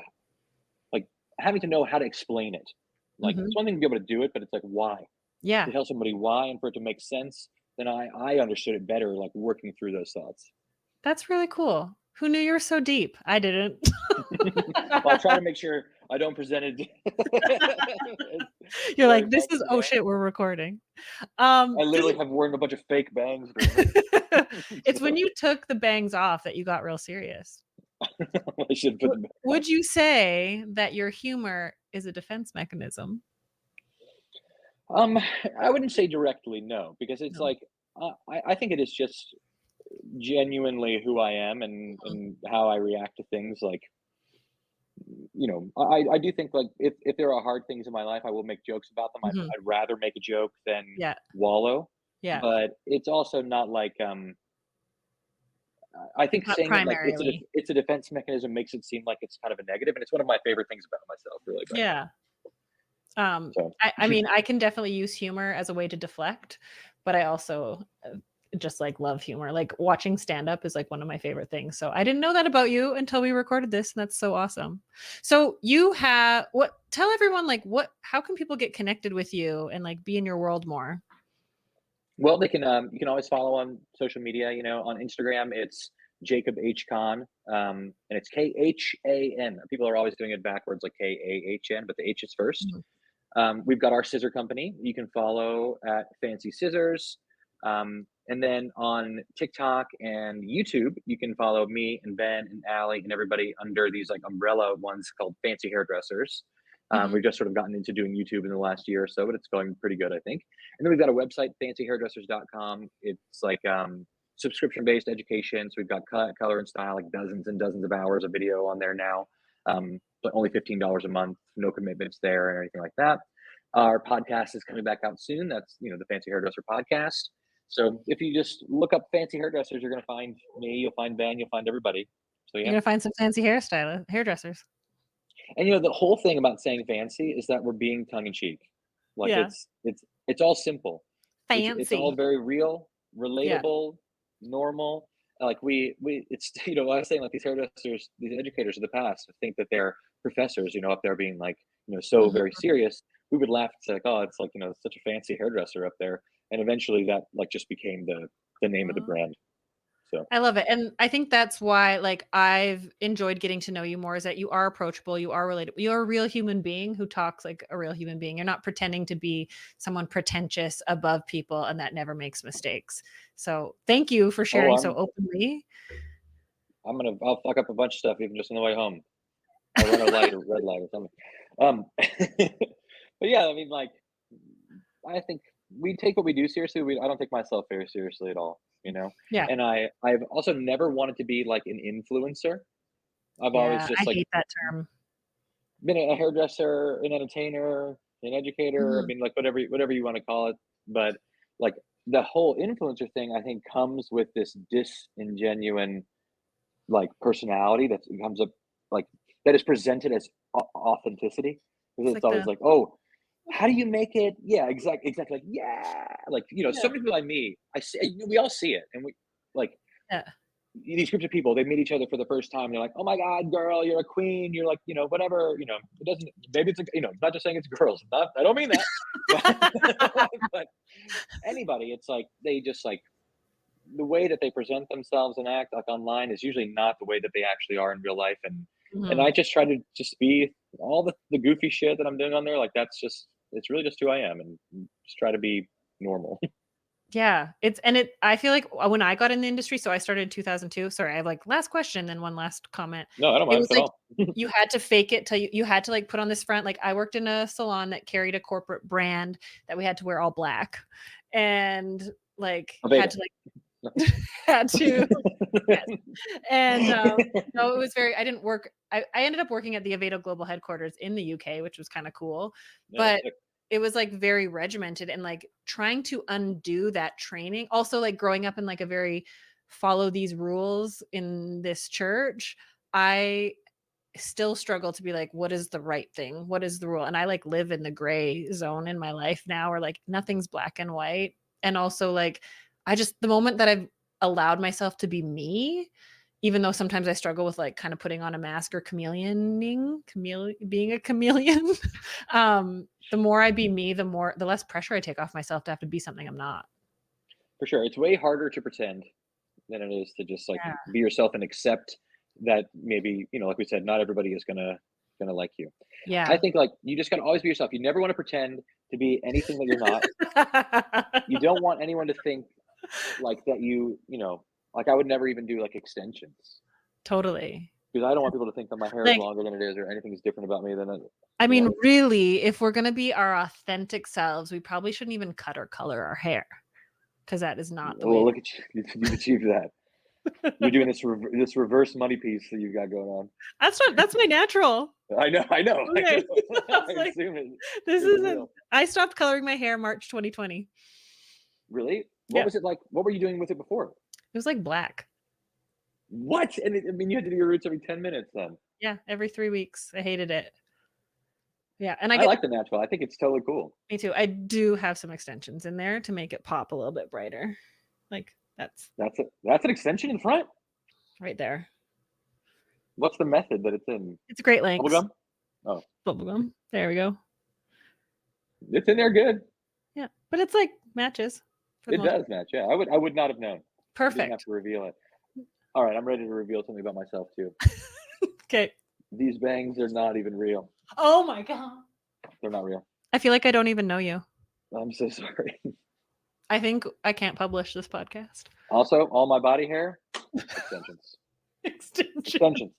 how to explain it. Like, it's Mhm. one thing to be able to do it, but it's like, why? To Yeah. tell somebody why and for it to make sense, then I understood it better, like, working through those thoughts. That's really cool. Who knew you were so deep? I didn't. Well, I try to make sure I don't present it as You're like, very "This is oh multi-layered. shit, we're recording." I This literally have worn a bunch of fake bangs growing up. it's when So you took the bangs off that you got real serious. I should put Would them back on. would you say that your humor is a defense mechanism? Um, I wouldn't say directly no, because it's No. like I think it is just genuinely who I am Mhm. and how I react to things. Like I do think like if there are hard things in my life, I will make jokes about them. Mhm. I'd rather make a joke than Yeah. wallow, Yeah. but it's also not like I think Not saying it like primarily. it's a defense mechanism makes it seem like it's kind of a negative, and it's one of my favorite things about myself, really. But Yeah. so I mean, I can definitely use humor as a way to deflect, but I also just like love humor. Like watching stand up is like one of my favorite things. So I didn't know that about you until we recorded this, and that's so awesome. So you have what? Tell everyone like what? How can people get connected with you and like be in your world more? well, they can you can always follow on social media. You know, on Instagram, it's Jacob H Khan, and it's Khan. People are always doing it backwards, like Kahn, but the H is first. Mhm. We've got our scissor company. You can follow at Fancy Scissors. And then on TikTok and YouTube, you can follow me and Ben and Allie and everybody under these like umbrella ones called Fancy Hairdressers. Mhm. We've just sort of gotten into doing YouTube in the last year or so, but it's going pretty good, I think. And then we've got a website, fancyhairdressers.com. It's like subscription based education. So we've got cut, color, and style, like dozens and dozens of hours of video on there now. But only $15 a month, no commitments there or anything like that. Our podcast is coming back out soon. That's, you know, the Fancy Hairdresser podcast. So if you just look up Fancy Hairdressers, you're going to find me, you'll find Ben, you'll find everybody. So You're yeah. gonna find some fancy hairdressers. And you know, the whole thing about saying fancy is that we're being tongue in cheek. Like Yeah, it's all simple. It's all fancy. very real, Yeah. relatable, normal. Like we it's you know, I was saying like these hairdressers, these educators of the past think that they're professors, you know, up there being like, you know, so very Mhm. serious. We would laugh and say like, oh, it's like, you know, such a fancy hairdresser up there. And eventually that like just became the name of the Mhm. brand. So I love it, and I think that's why, like, I've enjoyed getting to know you more is that you are approachable, you are relatable, you're a real human being who talks like a real human being. You're not pretending to be someone pretentious above people and that never makes mistakes. So, thank you for oh sharing so openly. I'll fuck up a bunch of stuff even just on the way home. I'll run a light or red light or something. But yeah, I mean, like, I think we take what we do seriously. I don't take myself very seriously at all, you know. Yeah. And I've also never wanted to be like an influencer. I've always Yeah, I just like hate that term. been a hairdresser, an entertainer, an educator. I Mhm. mean, like whatever you want to call it. But like the whole influencer thing, I think comes with this disingenuine like personality that comes up like that is presented as authenticity because It's it's like always the like, oh, how do you make it? Yeah, exactly, like yeah, like you know, so yeah, many people I meet, I see, we all see it, and we like yeah, these groups of people. They meet each other for the first time. They're like, oh my god, girl, you're a queen. You're like, you know, whatever. You know, it doesn't. Maybe it's a, you know, not just saying it's girls. Not, I don't mean that, but anybody. It's like they just like the way that they present themselves and act like online is usually not the way that they actually are in real life and mhm. I just try to just be all the goofy shit that I'm doing on there like that's just it's really just who I am and just try to be normal. Yeah, it's and it I feel like when I got in the industry, so I started in 2002. Sorry, I have like last question, then one last comment. No, I don't It mind was at like all. you had to fake it till you had to like put on this front. Like I worked in a salon that carried a corporate brand that we had to wear all black and like had Verbatim. to like had to yes. And no, it was very I didn't work I ended up working at the Aveda global headquarters in the UK, which was kind of cool. No, But sick. it was like very regimented and like trying to undo that training. Also, like growing up in like a very follow these rules in this church, I still struggle to be like, what is the right thing? What is the rule? And I like live in the gray zone in my life now where like nothing's black and white. And also like I just the moment that I've allowed myself to be me, even though sometimes I struggle with like kind of putting on a mask or being a chameleon. The more I be me, the less pressure I take off myself to have to be something I'm not. For sure, it's way harder to pretend than it is to just like Yeah. be yourself and accept that maybe you know like we said not everybody is gonna like you. I Yeah. think like you just gotta always be yourself. You never want to pretend to be anything that you're not. You don't want anyone to think like that you know, like I would never even do like extensions Totally. because I don't want people to think that my hair is Like, longer than it is or anything is different about me than it I mean, was. really, if we're gonna be our authentic selves, we probably shouldn't even cut or color our hair because that is not the way Well, that look at you. You've achieved that. You're doing this reverse money piece that you've got going on. that's my natural. I know, I Okay. know. I I was like, assume this it was isn't real. I stopped coloring my hair March 2020. Really? What Yeah. was it like? What were you doing with it before? It was like black. What? And I mean, you had to do your roots every 10 minutes then. Yeah, every 3 weeks. I hated it. Yeah, and I I get like the natural. I think it's totally cool. me too. I do have some extensions in there to make it pop a little bit brighter. Like, that's That's an extension in front? right there. What's the method that it's in? It's Great Lengths. Bubblegum? Oh, Bubblegum. There we go. it's in there good. Yeah, but it's like matches for the It most. does match. Yeah, I would not have known. You didn't have Perfect. to reveal it. All right, I'm ready to reveal something about myself too. Okay. These bangs are not even real. Oh my god. They're not real. I feel like I don't even know you. I'm so sorry. I think I can't publish this podcast. Also, all my body hair, extensions. Extension. Extensions.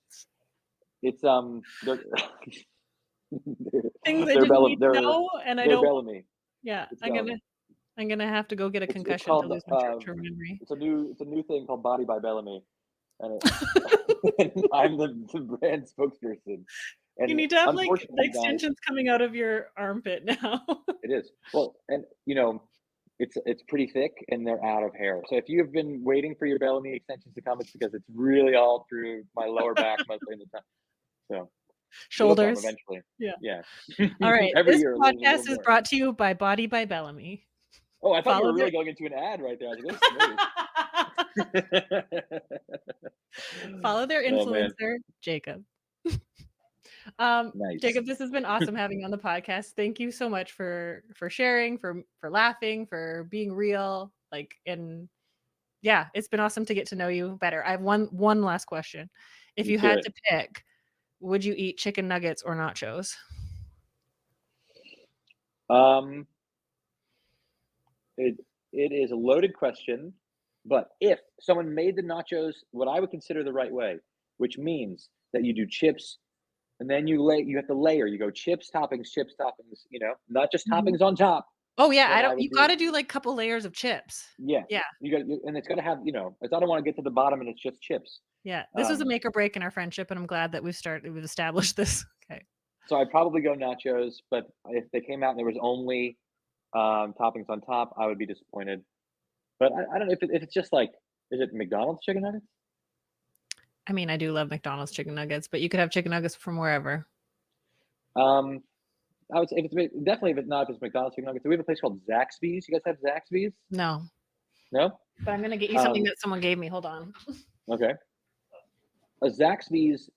It's they're Things I they're didn't Bella, need to know, and I they're don't. Bellamy. Yeah, It's I'm Bellamy. gonna have to go get a It's concussion to called lose my short-term memory. it's a new thing called Body by Bellamy, and, it, and I'm the brand spokesperson. You And need to have like the unfortunately, guys, extensions coming out of your armpit now. it is well, and it's pretty thick, and they're out of hair. So if you have been waiting for your Bellamy extensions to come, it's because it's really all through my lower back, mostly in the top. So it'll come Shoulders. eventually. Yeah. Yeah. All right. Every This year, a little podcast is more. brought to you by Body by Bellamy. Oh, I thought you Follow were really their- going into an ad right there. I was like, this is smooth. Follow their Oh, man. influencer, Jacob. Nice. Jacob, this has been awesome having you on the podcast. Thank you so much for sharing, for laughing, for being real. Like, and yeah, it's been awesome to get to know you better. I have one last question. If you had to pick, would you eat chicken nuggets or nachos? It is a loaded question, but if someone made the nachos what I would consider the right way, which means that you do chips and then you have to layer. You go chips, toppings, not just Mhm. toppings on top. Oh yeah, Then I would you do- got to do like a couple layers of chips. Yeah. Yeah. And it's got to have, I don't want to get to the bottom and it's just chips. Yeah, this was a make or break in our friendship, and I'm glad that we've established this. Okay. So I'd probably go nachos, but if they came out and there was only toppings on top, I would be disappointed. But I don't know if it's just like, is it McDonald's chicken nuggets? I mean, I do love McDonald's chicken nuggets, but you could have chicken nuggets from wherever. I would say definitely if it's McDonald's chicken nuggets. Do we have a place called Zaxby's? You guys have Zaxby's? No, No? but I'm gonna get you something that someone gave me. Hold on. Okay. A Zaxby's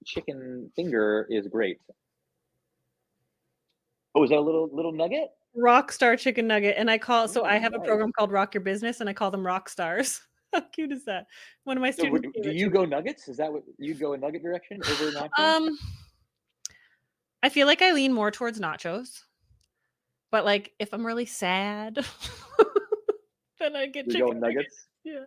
chicken finger is great. Oh, is that a little nugget? Rockstar chicken nugget, and I have a nice. program called Rock Your Business, and I call them rock stars. How cute is that? One of my So students. do you go nuggets? Is that what you go in nugget direction over nachos? I feel like I lean more towards nachos, but like if I'm really sad, then I get We chicken go nuggets. Yeah.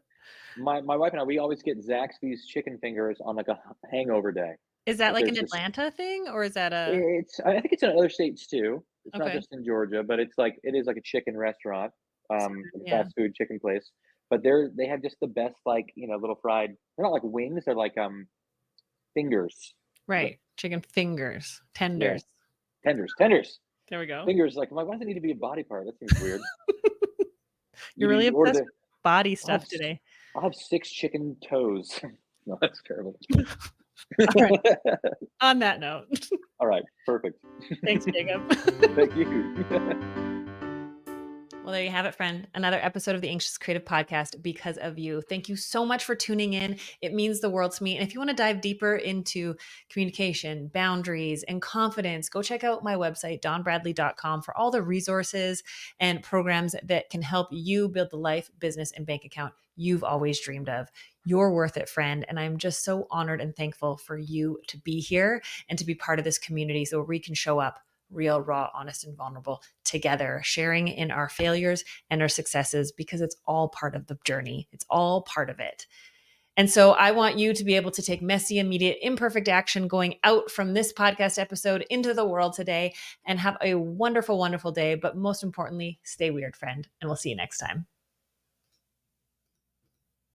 My wife and I, we always get Zaxby's chicken fingers on like a hangover day. Is that like an Because it's- Atlanta thing, or is that a? I think it's in other states too. It's not Okay. just in Georgia, but it is like a chicken restaurant, like a Yeah. fast food chicken place. But they have just the best little fried. They're not like wings. They're like fingers. Right. Chicken fingers, tenders. Tenders. There we go. Fingers. Like, why does it need to be a body part? That seems weird. You're really order obsessed with body stuff s- today. I'll have 6 chicken toes. No, that's terrible. All right. On that note, All right, perfect. thanks, Jacob. Thank you. Well, there you have it, friend. Another episode of the Anxious Creative Podcast because of you. Thank you so much for tuning in. It means the world to me. And if you want to dive deeper into communication, boundaries, and confidence, go check out my website, dawnbradley.com, for all the resources and programs that can help you build the life, business, and bank account you've always dreamed of. You're worth it, friend. And I'm just so honored and thankful for you to be here and to be part of this community so we can show up real, raw, honest, and vulnerable together, sharing in our failures and our successes, because it's all part of the journey. It's all part of it. And so I want you to be able to take messy, immediate, imperfect action going out from this podcast episode into the world today and have a wonderful, wonderful day. But most importantly, stay weird, friend. And we'll see you next time.